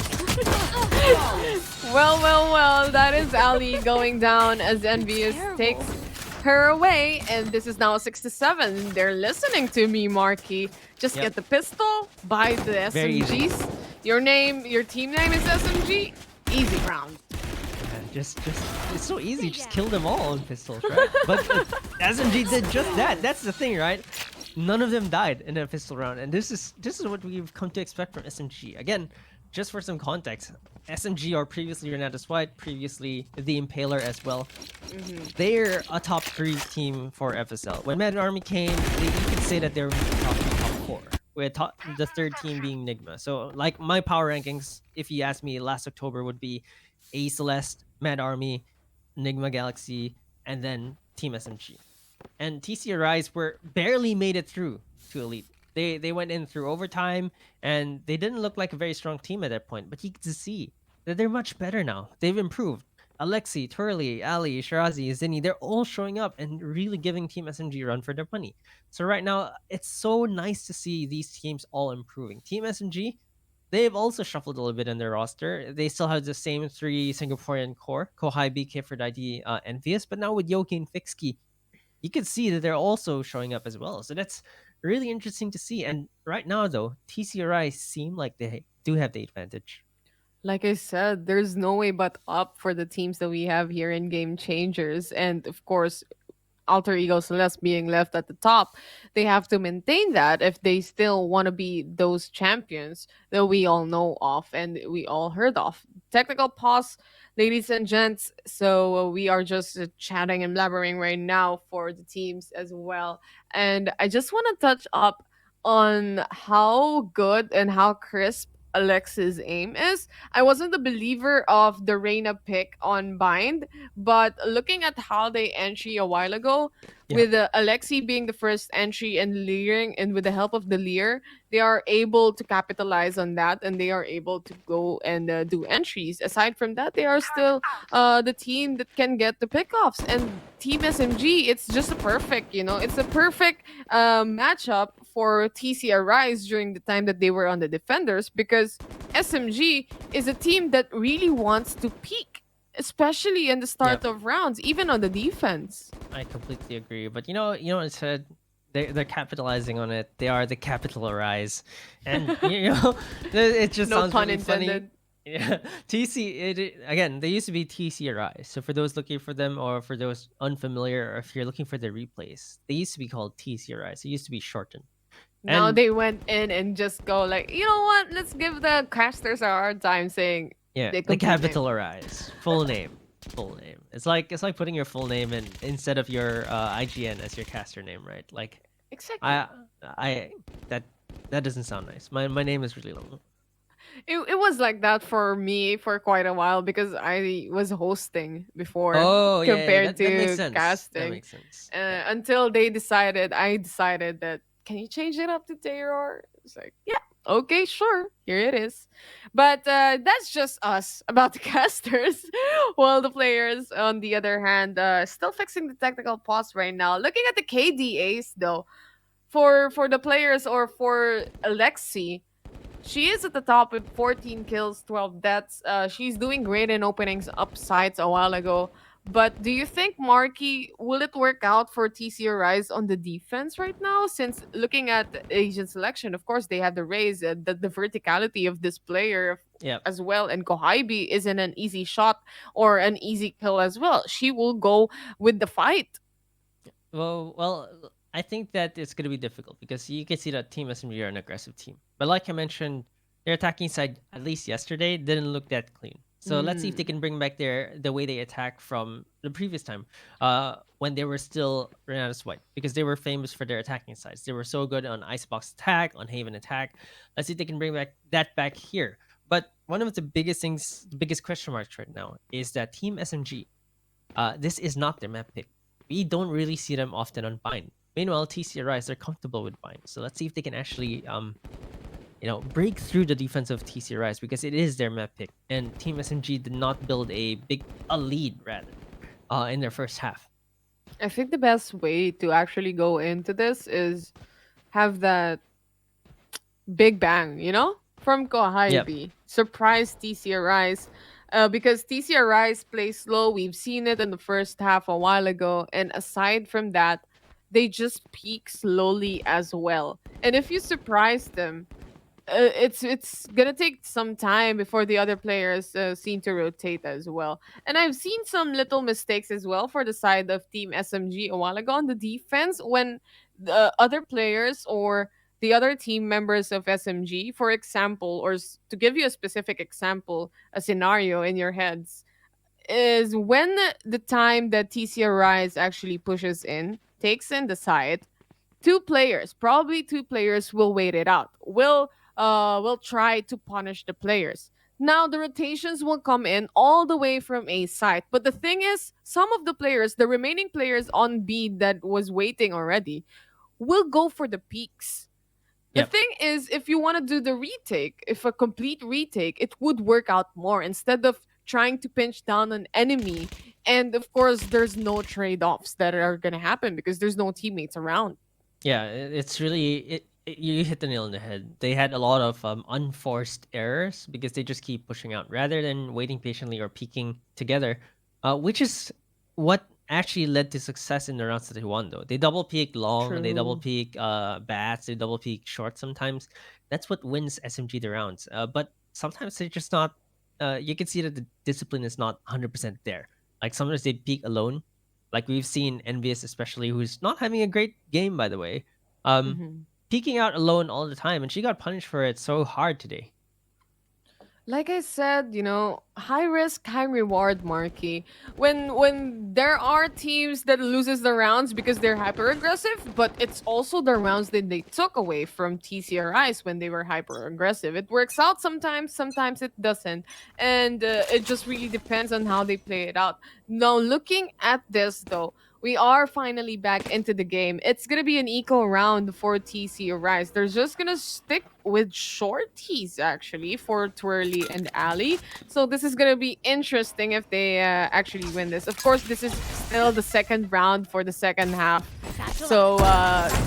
Well, that is Ali going down as Envious takes her away, and this is now 6-7. They're listening to me, Marky. Just Yep. get the pistol, buy the Very easy. SMGs. Your team name is SMG. Easy round. Just it's so easy. Just kill them all on pistols, right? But SMG did just that. That's the thing, right? None of them died in a pistol round, and this is what we've come to expect from SMG. Again, just for some context, SMG are previously Renatus White, previously the Impaler as well. They're a top 3 team for FSL. When Mad Army came, you could say that they're top 3, top 4. With the third team being Nigma. So, like my power rankings, if you ask me, last October would be A Celeste, Mad Army, Nigma Galaxy, and then Team SMG. And TC Arise were barely made it through to Elite. They went in through overtime, and they didn't look like a very strong team at that point. But you can see that they're much better now. They've improved. Alexi, Twirly, Ali, Shirazi, Zinni, they're all showing up and really giving Team SMG a run for their money. So right now, it's so nice to see these teams all improving. Team SMG, they've also shuffled a little bit in their roster. They still have the same 3 Singaporean core, Kohai, BK, Aphrodite, Envious, but now with Yoki and Fixky, you can see that they're also showing up as well. So that's really interesting to see. And right now, though, TCRI seem like they do have the advantage. Like I said, there's no way but up for the teams that we have here in Game Changers. And of course, Alter Ego Celeste being left at the top, they have to maintain that if they still want to be those champions that we all know of and we all heard of. Technical pause, ladies and gents. So we are just chatting and blabbering right now for the teams as well. And I just want to touch up on how good and how crisp Alex's aim is. I wasn't a believer of the Reina pick on Bind, but looking at how they entry a while ago, Yeah. with Alexi being the first entry and leering, and with the help of the leer, they are able to capitalize on that and they are able to go and do entries. Aside from that, they are still the team that can get the pickoffs. And Team SMG, it's just a perfect, it's a perfect matchup for TCR Rise during the time that they were on the defenders, because SMG is a team that really wants to peak, especially in the Yeah. start of rounds, even on the defense. I completely agree. But you know, it said they're capitalizing on it. They are the capitalize, and it just No sounds pun really funny. intended. Yeah, again. They used to be TCRI. So for those looking for them, or for those unfamiliar, or if you're looking for the replays, they used to be called TCRI. So it used to be shortened. Now And they went in and just go like, you know what? Let's give the casters a hard time saying yeah, the the complete name. capitalize, full name, full name. It's like putting your full name in instead of your IGN as your caster name, right? Like Exactly. I that that doesn't sound nice. My name is really long. It was like that for me for quite a while because I was hosting before Oh yeah, yeah, compared that makes to sense. That casting. makes sense. Yeah. Until I decided that, can you change it up to Terror? It's like, yeah, okay, sure, here it is. But that's just us about the casters. While the players, on the other hand, still fixing the technical pause right now. Looking at the KDAs though, for the players or for Alexi, she is at the top with 14 kills, 12 deaths. She's doing great in openings up sides a while ago. But do you think, Marky, will it work out for TC Rise on the defense right now? Since looking at the Asian selection, of course, they have the raise, the verticality of this player Yeah. as well. And Kohaibi isn't an easy shot or an easy kill as well. She will go with the fight. Well, I think that it's gonna be difficult because you can see that Team SMG are an aggressive team. But like I mentioned, their attacking side, at least yesterday, didn't look that clean. So let's see if they Mm. can bring back the way they attack from the previous time, when they were still Renatus White, because they were famous for their attacking sides. They were so good on Icebox attack, on Haven attack. Let's see if they can bring back here. But one of the biggest things, the biggest question marks right now is that Team SMG, this is not their map pick. We don't really see them often on Bind. Meanwhile, TC Rise, they're comfortable with Bind. So let's see if they can actually break through the defense of TC Rise, because it is their map pick. And Team SMG did not build a lead rather, in their first half. I think the best way to actually go into this is have that big bang, from Yep. Kohaibi. Surprise TCR Rise. Because TCR Rise plays slow. We've seen it in the first half a while ago. And aside from that, they just peak slowly as well. And if you surprise them, it's gonna take some time before the other players seem to rotate as well. And I've seen some little mistakes as well for the side of Team SMG a while ago on the defense when the other players or the other team members of SMG, for example, to give you a specific example, a scenario in your heads, is when the time that TCR Rise actually pushes in, takes in the side, probably two players will wait it out. Will try to punish the players. Now the rotations will come in all the way from A side. But the thing is, some of the players, the remaining players on B that was waiting already, will go for the peaks. The Yep. thing is, if you want to do the retake, if a complete retake, it would work out more instead of trying to pinch down an enemy. And of course, there's no trade offs that are going to happen because there's no teammates around. Yeah, it's really you hit the nail on the head. They had a lot of unforced errors because they just keep pushing out rather than waiting patiently or peeking together, which is what actually led to success in the rounds that they won. Though they double peak long, they double True. peak bats, they double peak short. Sometimes that's what wins SMG the rounds. But sometimes they're just not. you can see that the discipline is not 100% there. Like sometimes they peek alone. Like we've seen Envious, especially, who's not having a great game, by the way, um, Mhm. peeking out alone all the time, and she got punished for it so hard today. Like I said, high risk, high reward, Marky. When there are teams that loses the rounds because they're hyper aggressive, but it's also the rounds that they took away from TCRIs when they were hyper aggressive. It works out sometimes, sometimes it doesn't, and it just really depends on how they play it out. Now, looking at this though, we are finally back into the game. It's gonna be an eco round for TC Rise. They're just gonna stick with shorties actually for Twirly and Ali. So this is gonna be interesting if they actually win this. Of course, this is still the second round for the second half. So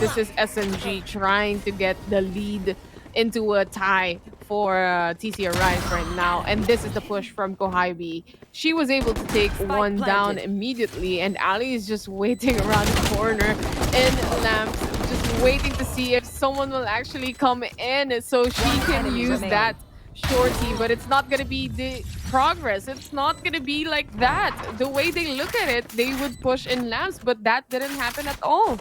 this is SMG trying to get the lead into a tie for TC Rise right now. And this is the push from Kohaibi. She was able to take one down immediately, and Ali is just waiting around the corner in lamps, just waiting to see if someone will actually come in so she can use that shorty. But it's not gonna be the progress. It's not gonna be like that. The way they look at it, they would push in lamps, but that didn't happen at all.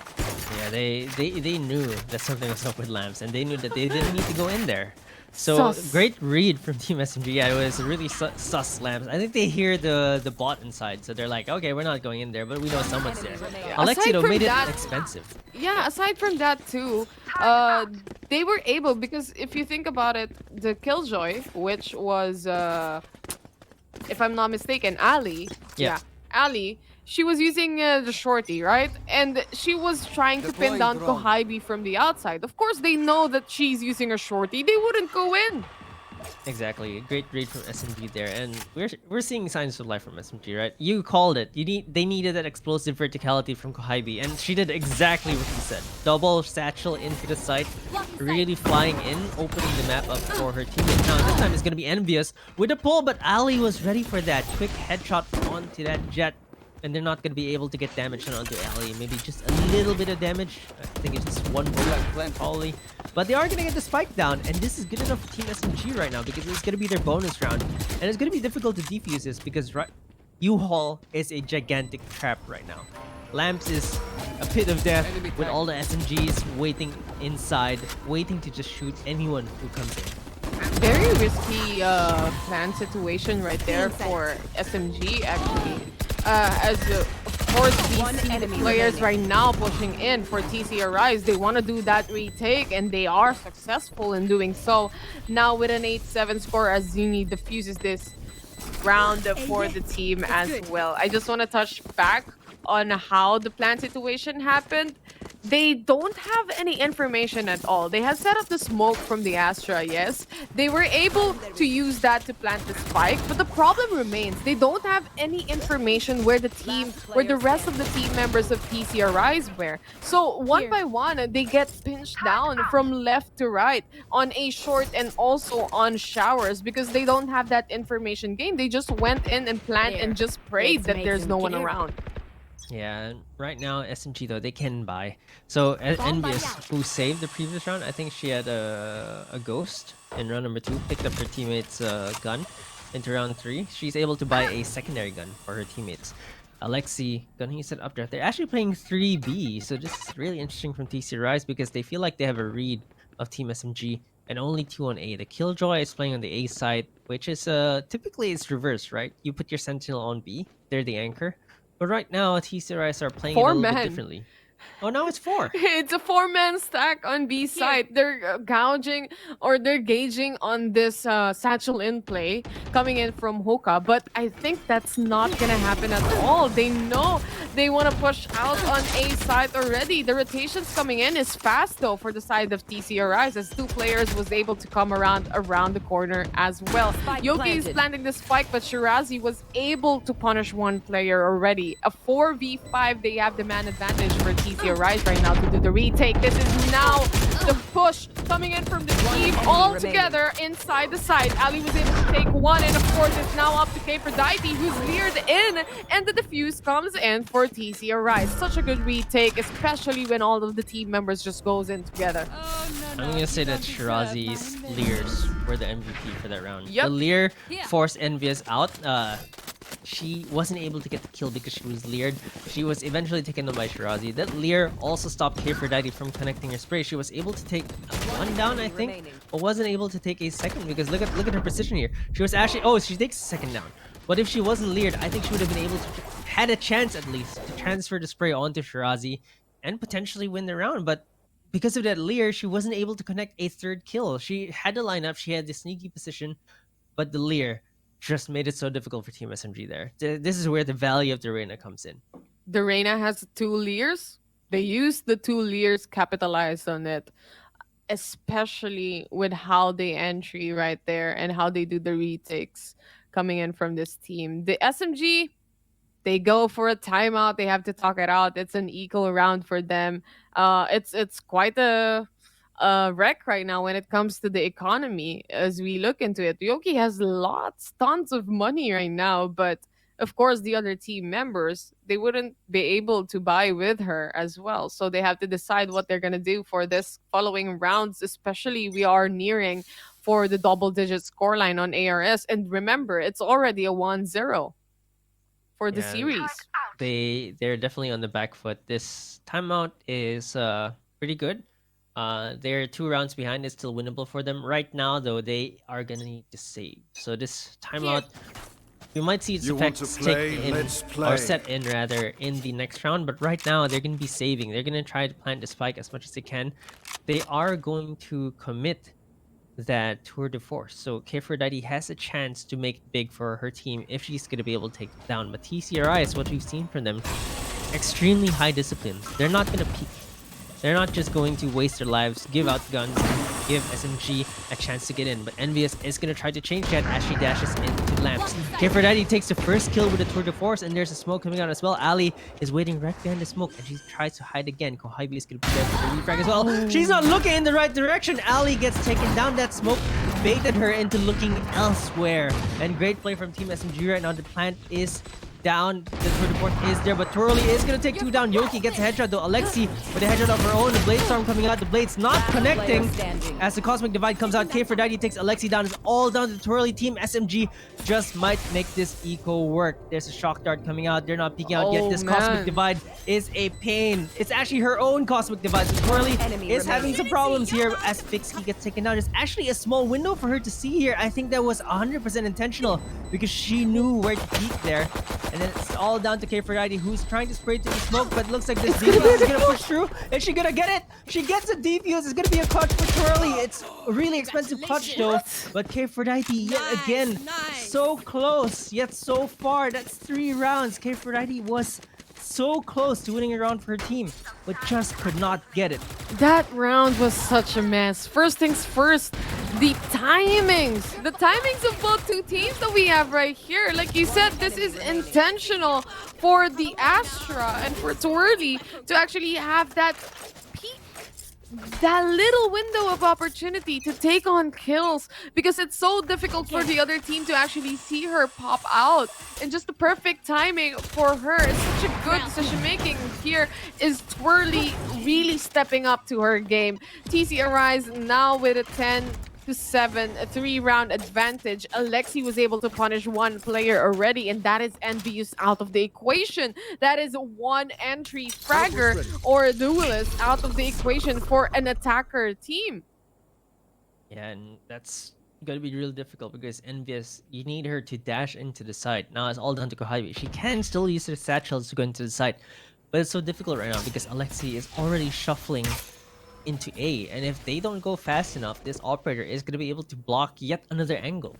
Yeah, they knew that something was up with Lamps, and they knew that they didn't need to go in there. So Sus. great read from Team SMG. Yeah, it was really sus Lamps. I think they hear the bot inside, so they're like, okay, we're not going in there, but we know someone's there. Alexi Aside though from made it that- expensive. Yeah, aside from that too, they were able, because if you think about it, the Killjoy, which was if I'm not mistaken, Ali. Yeah. Ali. She was using the shorty, right? And she was trying to pin Deploying down drone. Kohaibi from the outside. Of course, they know that she's using a shorty. They wouldn't go in. Exactly. Great read from SMG there, and we're seeing signs of life from SMG, right? You called it. They needed that explosive verticality from Kohaibi, and she did exactly what you said. Double satchel into the site, really flying in, opening the map up for her teammate. Now this time it's gonna be Envious with a pull, but Ali was ready for that quick headshot onto that jet. And they're not going to be able to get damage onto Ali. Maybe just a little bit of damage. I think it's just one bullet, probably. But they are going to get the spike down. And this is good enough for Team SMG right now, because it's going to be their bonus round. And it's going to be difficult to defuse this, because U-Haul is a gigantic trap right now. Lamps is a pit of death with all the SMGs waiting inside, waiting to just shoot anyone who comes in. Very risky plan situation right there for SMG, actually. Of course, we see the players right now pushing in for TC Arise. They want to do that retake, and they are successful in doing so. Now with an 8-7 score, as Zuni diffuses this round for the team as well. I just want to touch back on how the plan situation happened. They don't have any information at all. They have set up the smoke from the Astra, yes. They were able to use that to plant the spike, but the problem remains. They don't have any information where where the rest of the team members of TC Arise were. So one by one, they get pinched down from left to right on a short and also on showers, because they don't have that information gained. They just went in and planted and just prayed that there's no one around. Yeah, and right now SMG though, they can buy. So Envious, who saved the previous round, I think she had a ghost in round number 2, picked up her teammate's gun into round 3. She's able to buy a secondary gun for her teammates. Alexi gonna use it up there. They're actually playing 3B, so this is really interesting from TC Rise, because they feel like they have a read of Team SMG and only 2 on A. The Killjoy is playing on the A side, which is typically it's reversed, right? You put your Sentinel on B, they're the anchor. But right now, TCRIs are playing it a little bit differently. Oh, now it's 4. It's a 4-man stack on B side. They're gouging, or they're gauging on this satchel in play coming in from Hoka, but I think that's not gonna happen at all. They know they want to push out on A side already. The rotations coming in is fast though for the side of TCRIs, as 2 players was able to come around the corner as well. Yoki is planting the spike, but Shirazi was able to punish 1 player already. A 4v5, they have the man advantage for TC Arise right now to do the retake. This is now The push coming in from the team all together inside the site. Ali was able to take one, and of course it's now up to Aphrodite, who's veered in, and the defuse comes in for TC Arise. Such a good retake, especially when all of the team members just goes in together. I'm gonna say that Shirazi's Lears were the MVP for that round. Yep. The Lear forced Envious out. She wasn't able to get the kill because she was leered. She was eventually taken down by Shirazi. That Lear also stopped Aphrodite from connecting her spray. She was able to take one down, I think, but wasn't able to take a second because look at her position here. She was actually she takes a second down. But if she wasn't leered, I think she would have been able to had a chance at least to transfer the spray onto Shirazi and potentially win the round. But because of that Lear, she wasn't able to connect a third kill. She had the lineup, she had the sneaky position, but the Lear just made it so difficult for Team SMG there. This is where the value of the Reyna comes in. The Reyna has 2 Lears. They used the 2 Lears, capitalized on it, especially with how they entry right there and how they do the retakes coming in from this team. The SMG, they go for a timeout. They have to talk it out. It's an equal round for them. It's quite a wreck right now when it comes to the economy as we look into it. Yoki has tons of money right now, but of course the other team members, they wouldn't be able to buy with her as well. So they have to decide what they're gonna do for this following rounds, especially we are nearing for the double-digit scoreline on ARS. And remember, it's already a 1-0 for the series. They're definitely on the back foot. This timeout is pretty good. They're 2 rounds behind. It's still winnable for them. Right now, though, they are gonna need to save. So this timeout, you might see its effects take in, or set in rather, in the next round. But right now, they're gonna be saving. They're gonna try to plant the spike as much as they can. They are going to commit that tour de force. So Aphrodite has a chance to make it big for her team if she's gonna be able to take it down. But TCRI is what we've seen from them. Extremely high discipline. They're not gonna peek. They're not just going to waste their lives, give out guns, give SMG a chance to get in. But Envious is going to try to change that as she dashes into lamps. Aphrodite takes the first kill with a tour de force, and there's a smoke coming out as well. Ali is waiting right behind the smoke, and she tries to hide again. Kohibi is going to be there for the refrag as well. She's not looking in the right direction. Ali gets taken down. That smoke baited her into looking elsewhere. And great play from Team SMG right now. The plant is down. The tour de force is there, but Twirly is gonna take 2 down. Yoki gets a headshot though. Alexi with a headshot of her own. The Blade Storm coming out. The Blade's not connecting as the Cosmic Divide comes out. Aphrodite takes Alexi down. It's all down to the Twirly team. SMG just might make this eco work. There's a Shock Dart coming out. They're not peeking out yet. This Cosmic Divide is a pain. It's actually her own Cosmic Divide. So Twirly is having some problems here as Fixie gets taken down. There's actually a small window for her to see here. I think that was 100% intentional because she knew where to peek there. And then it's all down to Aphrodite, who's trying to spray through the smoke, but it looks like this defuse is gonna push through. Is she gonna get it? She gets a defuse. It's gonna be a clutch for Twirly. It's a really expensive clutch though. But Aphrodite yet again, so close yet so far. That's 3 rounds. Aphrodite was so close to winning a round for her team, but just could not get it. That round was such a mess. First things first, the timings of both 2 teams that we have right here. Like you said, this is intentional for the Astra and for Twirly to actually have that peak, that little window of opportunity to take on kills, because it's so difficult for the other team to actually see her pop out. And just the perfect timing for her. It's such a good decision making here. Is Twirly really stepping up to her game? TC Arise now with a 10-7, a 3-round advantage. Alexi was able to punish 1 player already, and that is Envious out of the equation. That is 1 entry fragger or duelist out of the equation for an attacker team. Yeah, and that's gonna be real difficult because Envious, you need her to dash into the site. Now it's all down to Kohibi. She can still use her satchels to go into the site, but it's so difficult right now because Alexi is already shuffling into A, and if they don't go fast enough, this operator is going to be able to block yet another angle.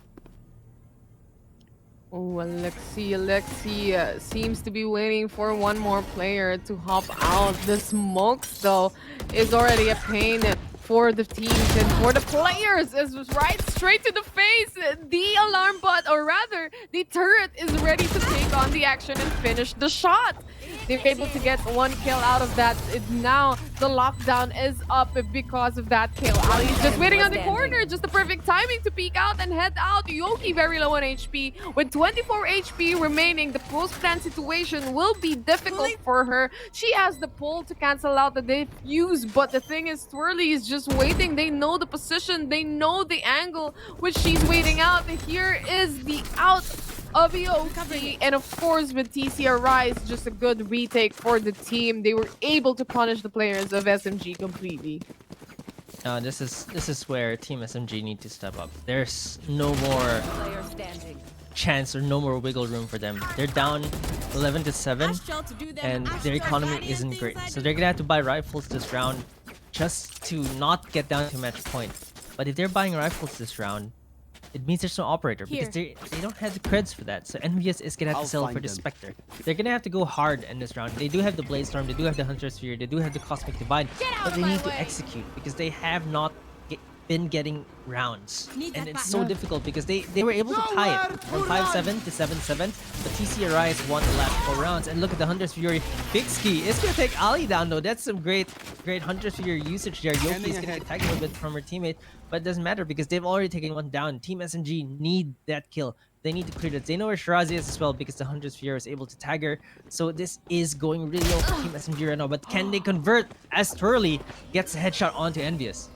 Oh, Alexi seems to be waiting for 1 more player to hop out. The smokes, though, is already a pain for the teams and for the players. It's right straight to the face. The alarm bot, or rather, the turret is ready to take on the action and finish the shot. They were able to get one kill out of that. Now the lockdown is up because of that kill. Ali's just waiting on the corner. Just the perfect timing to peek out and head out. Yoki very low on HP. With 24 HP remaining, the post-plant situation will be difficult for her. She has the pull to cancel out the defuse, but the thing is, Twirly is just waiting. They know the position. They know the angle which she's waiting out. Here is the out of Yoki, and of course with TCR Rise, just a good retake for the team. They were able to punish the players of SMG completely. This is where Team SMG need to step up. There's no more chance or no more wiggle room for them. They're down 11-7, and their economy isn't great. So they're gonna have to buy rifles this round just to not get down to match point. But if they're buying rifles this round, it means there's no operator because they don't have the creds for that. So Envious is gonna have to sell for the Spectre. They're gonna have to go hard in this round. They do have the Blade Storm, they do have the Hunter Sphere, they do have the Cosmic Divide, but they need to execute because they have not been getting rounds. And it's so difficult because they were able to tie it from 5-7 to 7-7, but TC Rise won the last 4 rounds. And look at the Hunter's Fury. Bixkey is gonna take Ali down though. That's some great Hunter's Fury usage there. Yoki is gonna get tagged a little bit from her teammate, but it doesn't matter because they've already taken one down. Team SMG need that kill. They need to clear it. They know where Shirazi is as well because the Hunter's Fury is able to tag her. So this is going really well for Team SMG right now. But can they convert as Twirly gets a headshot onto Envious?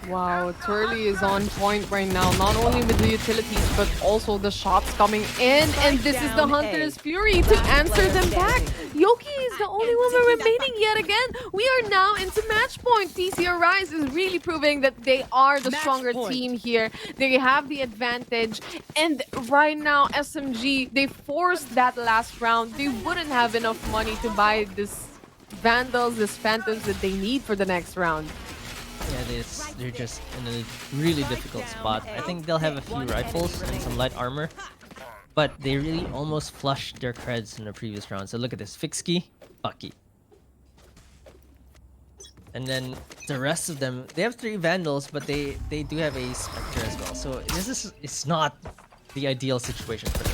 Wow, Twirly is on point right now, not only with the utilities, but also the shots coming in. And this is the Hunter's Fury to answer them back. Yoki is the only woman remaining yet again. We are now into match point. TCR Rise is really proving that they are the stronger team here. They have the advantage. And right now, SMG, they forced that last round. They wouldn't have enough money to buy this Vandals, this Phantoms that they need for the next round. Yeah, they're just in a really difficult spot. I think they'll have a few rifles and some light armor, but they really almost flushed their creds in the previous round. So look at this, Fixkey, Bucky. And then the rest of them, they have 3 Vandals, but they do have a Spectre as well. So it's not the ideal situation for them.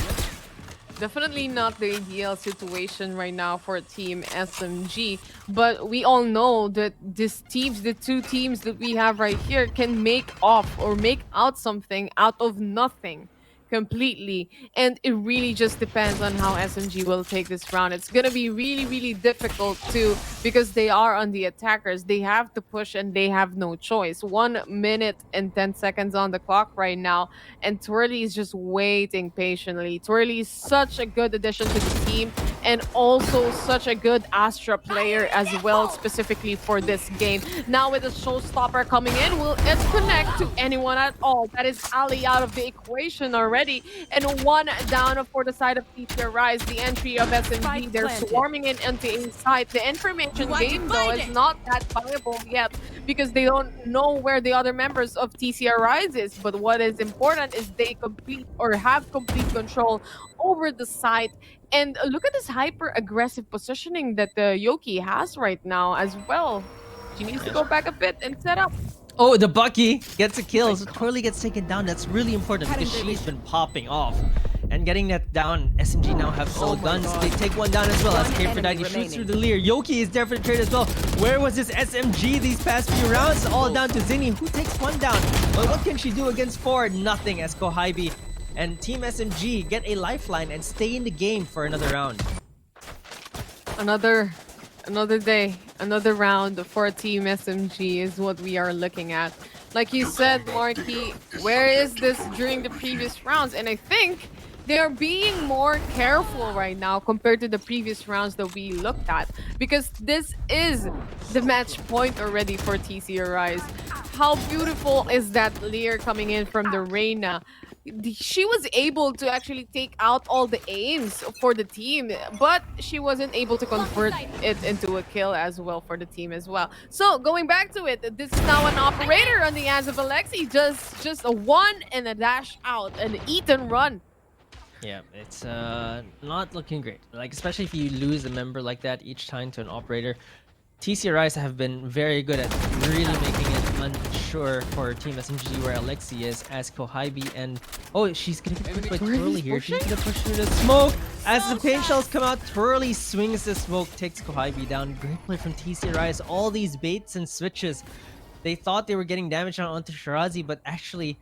Definitely not the ideal situation right now for Team SMG, but we all know that these teams, the 2 teams that we have right here, can make off or make out something out of nothing completely. And it really just depends on how SMG will take this round. It's gonna be really, really difficult too because they are on the attackers. They have to push and they have no choice. 1 minute and 10 seconds on the clock right now, and Twirly is just waiting patiently. Twirly is such a good addition to the team and also such a good Astra player as well, specifically for this game. Now with the showstopper coming in, will it connect to anyone at all? That is Ali out of the equation already. And 1 down for the side of TCR Rise. The entry of SMG, they're swarming in into inside. The information game though is not that viable yet because they don't know where the other members of TCR Rise is. But what is important is they complete or have complete control over the site. And look at this hyper aggressive positioning that the Yoki has right now as well. She needs to go back a bit and set up. Oh, the Bucky gets a kill, so Twirly gets taken down. That's really important because she's been popping off. And getting that down, SMG now have solo guns. They take one down as well as K490 shoots through the leer. Yoki is there for the trade as well. Where was this SMG these past few rounds? All down to Zinni, who takes 1 down. But what can she do against 4? Nothing, as Kohaibi and Team SMG get a lifeline and stay in the game for another round. Another day, another round for Team SMG is what we are looking at. Like you said, Marky, where is this during the previous rounds? And I think they're being more careful right now compared to the previous rounds that we looked at, because this is the match point already for TCR Rise. How beautiful is that Lear coming in from the Reyna? She was able to actually take out all the aims for the team, but she wasn't able to convert it into a kill as well for the team as well. So going back to it, this is now an operator on the hands of Alexi. Just a 1 and a dash out, an eat and run. Yeah, it's not looking great. Like, especially if you lose a member like that each time to an operator. TC Rise have been very good at really making it unsure for Team SMG where Alexi is as Kohaibi and she's gonna get pushed by Twirly here. She's gonna push through the smoke as the paint shells come out. Twirly swings the smoke, takes Kohaibi down. Great play from TC Rise. All these baits and switches. They thought they were getting damage onto Shirazi, but actually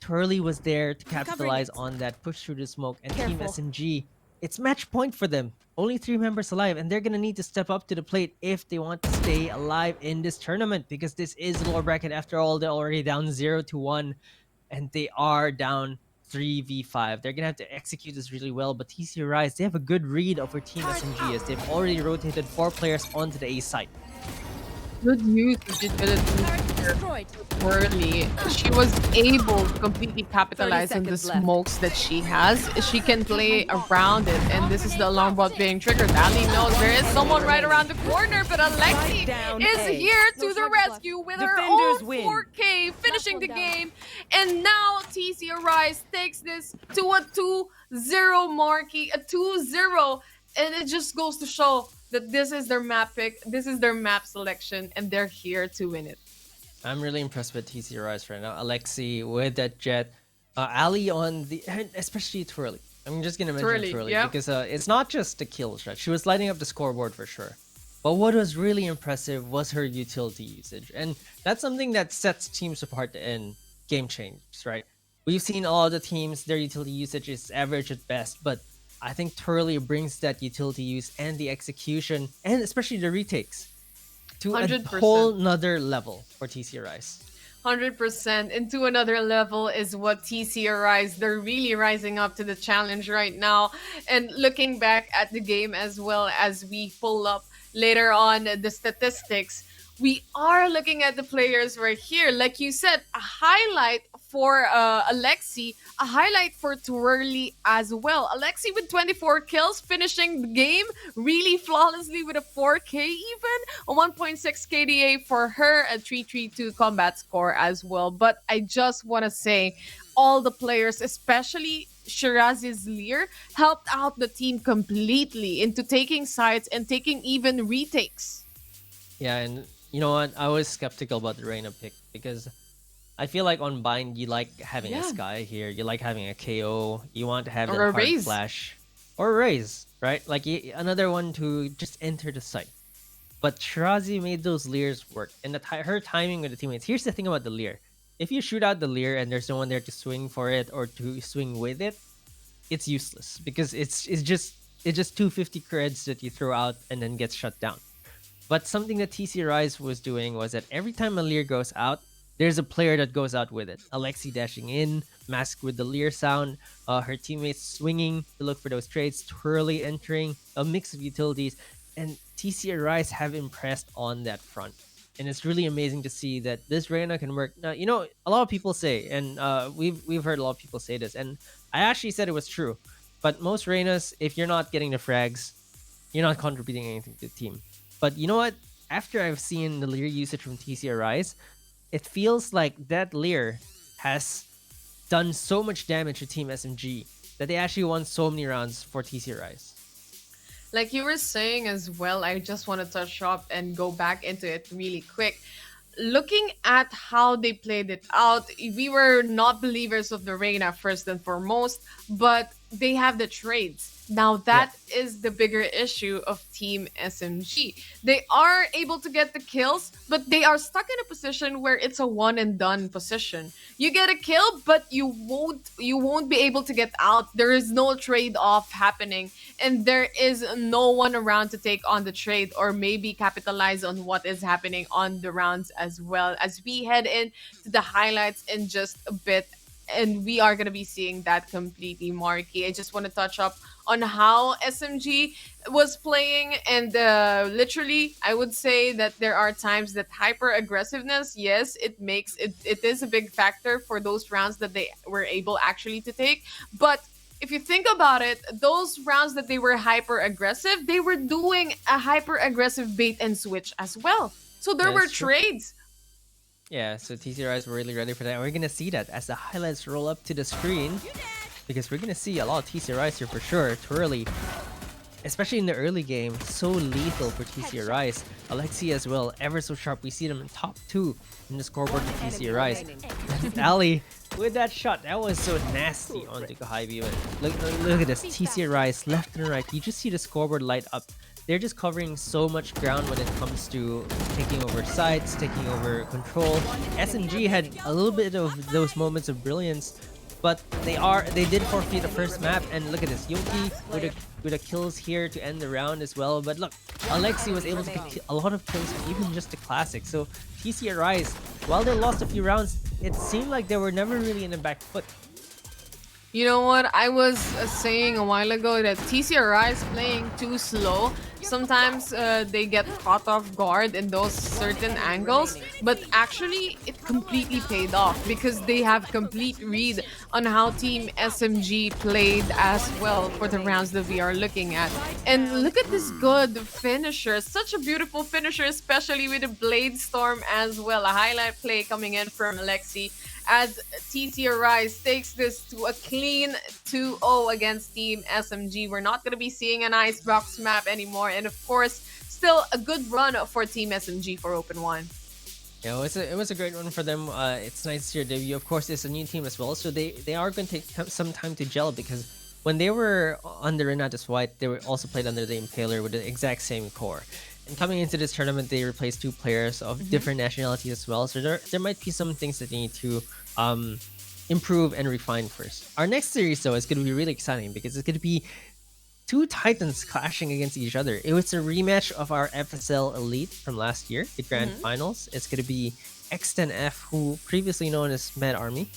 Twirly was there to capitalize on that push through the smoke. And Team SMG, it's match point for them. Only 3 members alive, and they're gonna need to step up to the plate if they want to stay alive in this tournament, because this is lower bracket after all. They're already down 0-1, and they are down 3v5. They're gonna have to execute this really well, but TC Rise, they have a good read over Team SMG as they've already rotated 4 players onto the A site. Good use of Destroyed. Twirly. She was able to completely capitalize on the 30 seconds left. smokes that she has. She can play around it, and this is the alarm bot being triggered. Ali knows there is someone right around the corner, but Alexi down is A. here to No the seconds left. rescue with her Defenders own win. 4K, finishing the one down. game. And now TC Rise takes this to a 2-0 marquee, a 2-0. And it just goes to show that this is their map pick, this is their map selection, and they're here to win it. I'm really impressed with TC Rise right now. Alexi with that jet. Ali on the... Especially Twirly. I'm just going to mention Twirly yeah. because it's not just the kills, right? She was lighting up the scoreboard for sure. But what was really impressive was her utility usage. And that's something that sets teams apart in game changes, right? We've seen all the teams, their utility usage is average at best, but I think Twirly brings that utility use and the execution, and especially the retakes, to 100%. a whole nother level for TC Rise. 100% into another level is what TC Rise. They're really rising up to the challenge right now. And looking back at the game as well as we pull up later on the statistics, we are looking at the players right here. Like you said, a highlight for Alexi, a highlight for Twirly as well. Alexi with 24 kills, finishing the game really flawlessly with a 4K even, a 1.6 KDA for her, a 332 combat score as well. But I just want to say, all the players, especially Shirazi's Lear, helped out the team completely into taking sides and taking even retakes. Yeah, and you know what? I was skeptical about the Reyna pick because I feel like on Bind, you like having a Sky here. You like having a KO. You want to have Or that a hard Raze. flash. Or a Raze, right? Like another one to just enter the site. But Shirazi made those Lears work. And her timing with the teammates. Here's the thing about the Lear. If you shoot out the Lear and there's no one there to swing for it or to swing with it, it's useless. Because it's just 250 creds that you throw out and then gets shut down. But something that TC Rise was doing was that every time a Lear goes out, there's a player that goes out with it. Alexi dashing in, Mask with the Lear sound, her teammates swinging to look for those trades, Twirly entering, a mix of utilities, and TC Rise have impressed on that front. And it's really amazing to see that this Reyna can work. Now, you know, a lot of people say, and we've heard a lot of people say this, and I actually said it was true. But most Reynas, if you're not getting the frags, you're not contributing anything to the team. But you know what? After I've seen the Lear usage from TC Rise, it feels like that Lear has done so much damage to Team SMG that they actually won so many rounds for TC Rise. Like you were saying as well, I just want to touch up and go back into it really quick. Looking at how they played it out, we were not believers of the Reyna first and foremost, but they have the trades. Now that is the bigger issue of Team SMG. They are able to get the kills, but they are stuck in a position where it's a one and done position. You get a kill, but you won't be able to get out. There is no trade-off happening, and there is no one around to take on the trade or maybe capitalize on what is happening on the rounds as well. As we head into the highlights in just a bit, and we are going to be seeing that completely marquee. I just want to touch up on how SMG was playing, and literally I would say that there are times that hyper aggressiveness, yes, it is a big factor for those rounds that they were able actually to take. But if you think about it, those rounds that they were hyper aggressive, they were doing a hyper aggressive bait and switch as well. So there were That's true. trades. Yeah, so TC Rise were really ready for that. And we're going to see that as the highlights roll up to the screen. Because we're going to see a lot of TC Rise here for sure. Twirly especially in the early game, so lethal for TC Arise. Alexi as well, ever so sharp. We see them in top 2 in the scoreboard for TC Arise. And Ali with that shot, that was so nasty onto Kahaibi. Look at this, TC Arise left and right. You just see the scoreboard light up. They're just covering so much ground when it comes to taking over sites, taking over control. SMG had a little bit of those moments of brilliance, but they did forfeit the first map. And look at this, Yoki with the kills here to end the round as well. But look, Alexi was able to get a lot of kills, even just the classic. So TC Arise, while they lost a few rounds, it seemed like they were never really in the back foot. You know what? I was saying a while ago that TC Arise playing too slow. Sometimes they get caught off guard in those certain angles, but actually it completely paid off because they have complete read on how Team SMG played as well for the rounds that we are looking at. And look at this good finisher, such a beautiful finisher, especially with the Blade Storm as well. A highlight play coming in from Alexi as TC Arise takes this to a clean 2-0 against Team SMG. We're not going to be seeing an Icebox map anymore. And of course, still a good run for Team SMG for Open 1. Yeah, it was a great one for them. It's nice to see your debut. Of course, it's a new team as well, so they are going to take some time to gel, because when they were under Renatus White, they were also played under the Impaler with the exact same core. And coming into this tournament, they replaced 2 players of different nationalities as well. So there might be some things that they need to improve and refine first. Our next series, though, is going to be really exciting because it's going to be 2 Titans clashing against each other. It was a rematch of our FSL Elite from last year, the Grand Finals. It's going to be X10F, who previously known as Mad Army,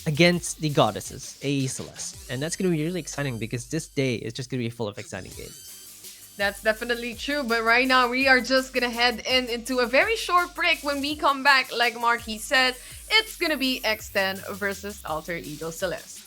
against the Goddesses, AE Celeste. And that's going to be really exciting because this day is just going to be full of exciting games. That's definitely true, but right now we are just gonna head into a very short break. When we come back, like Marky said, it's gonna be X10 versus Alter Ego Celeste.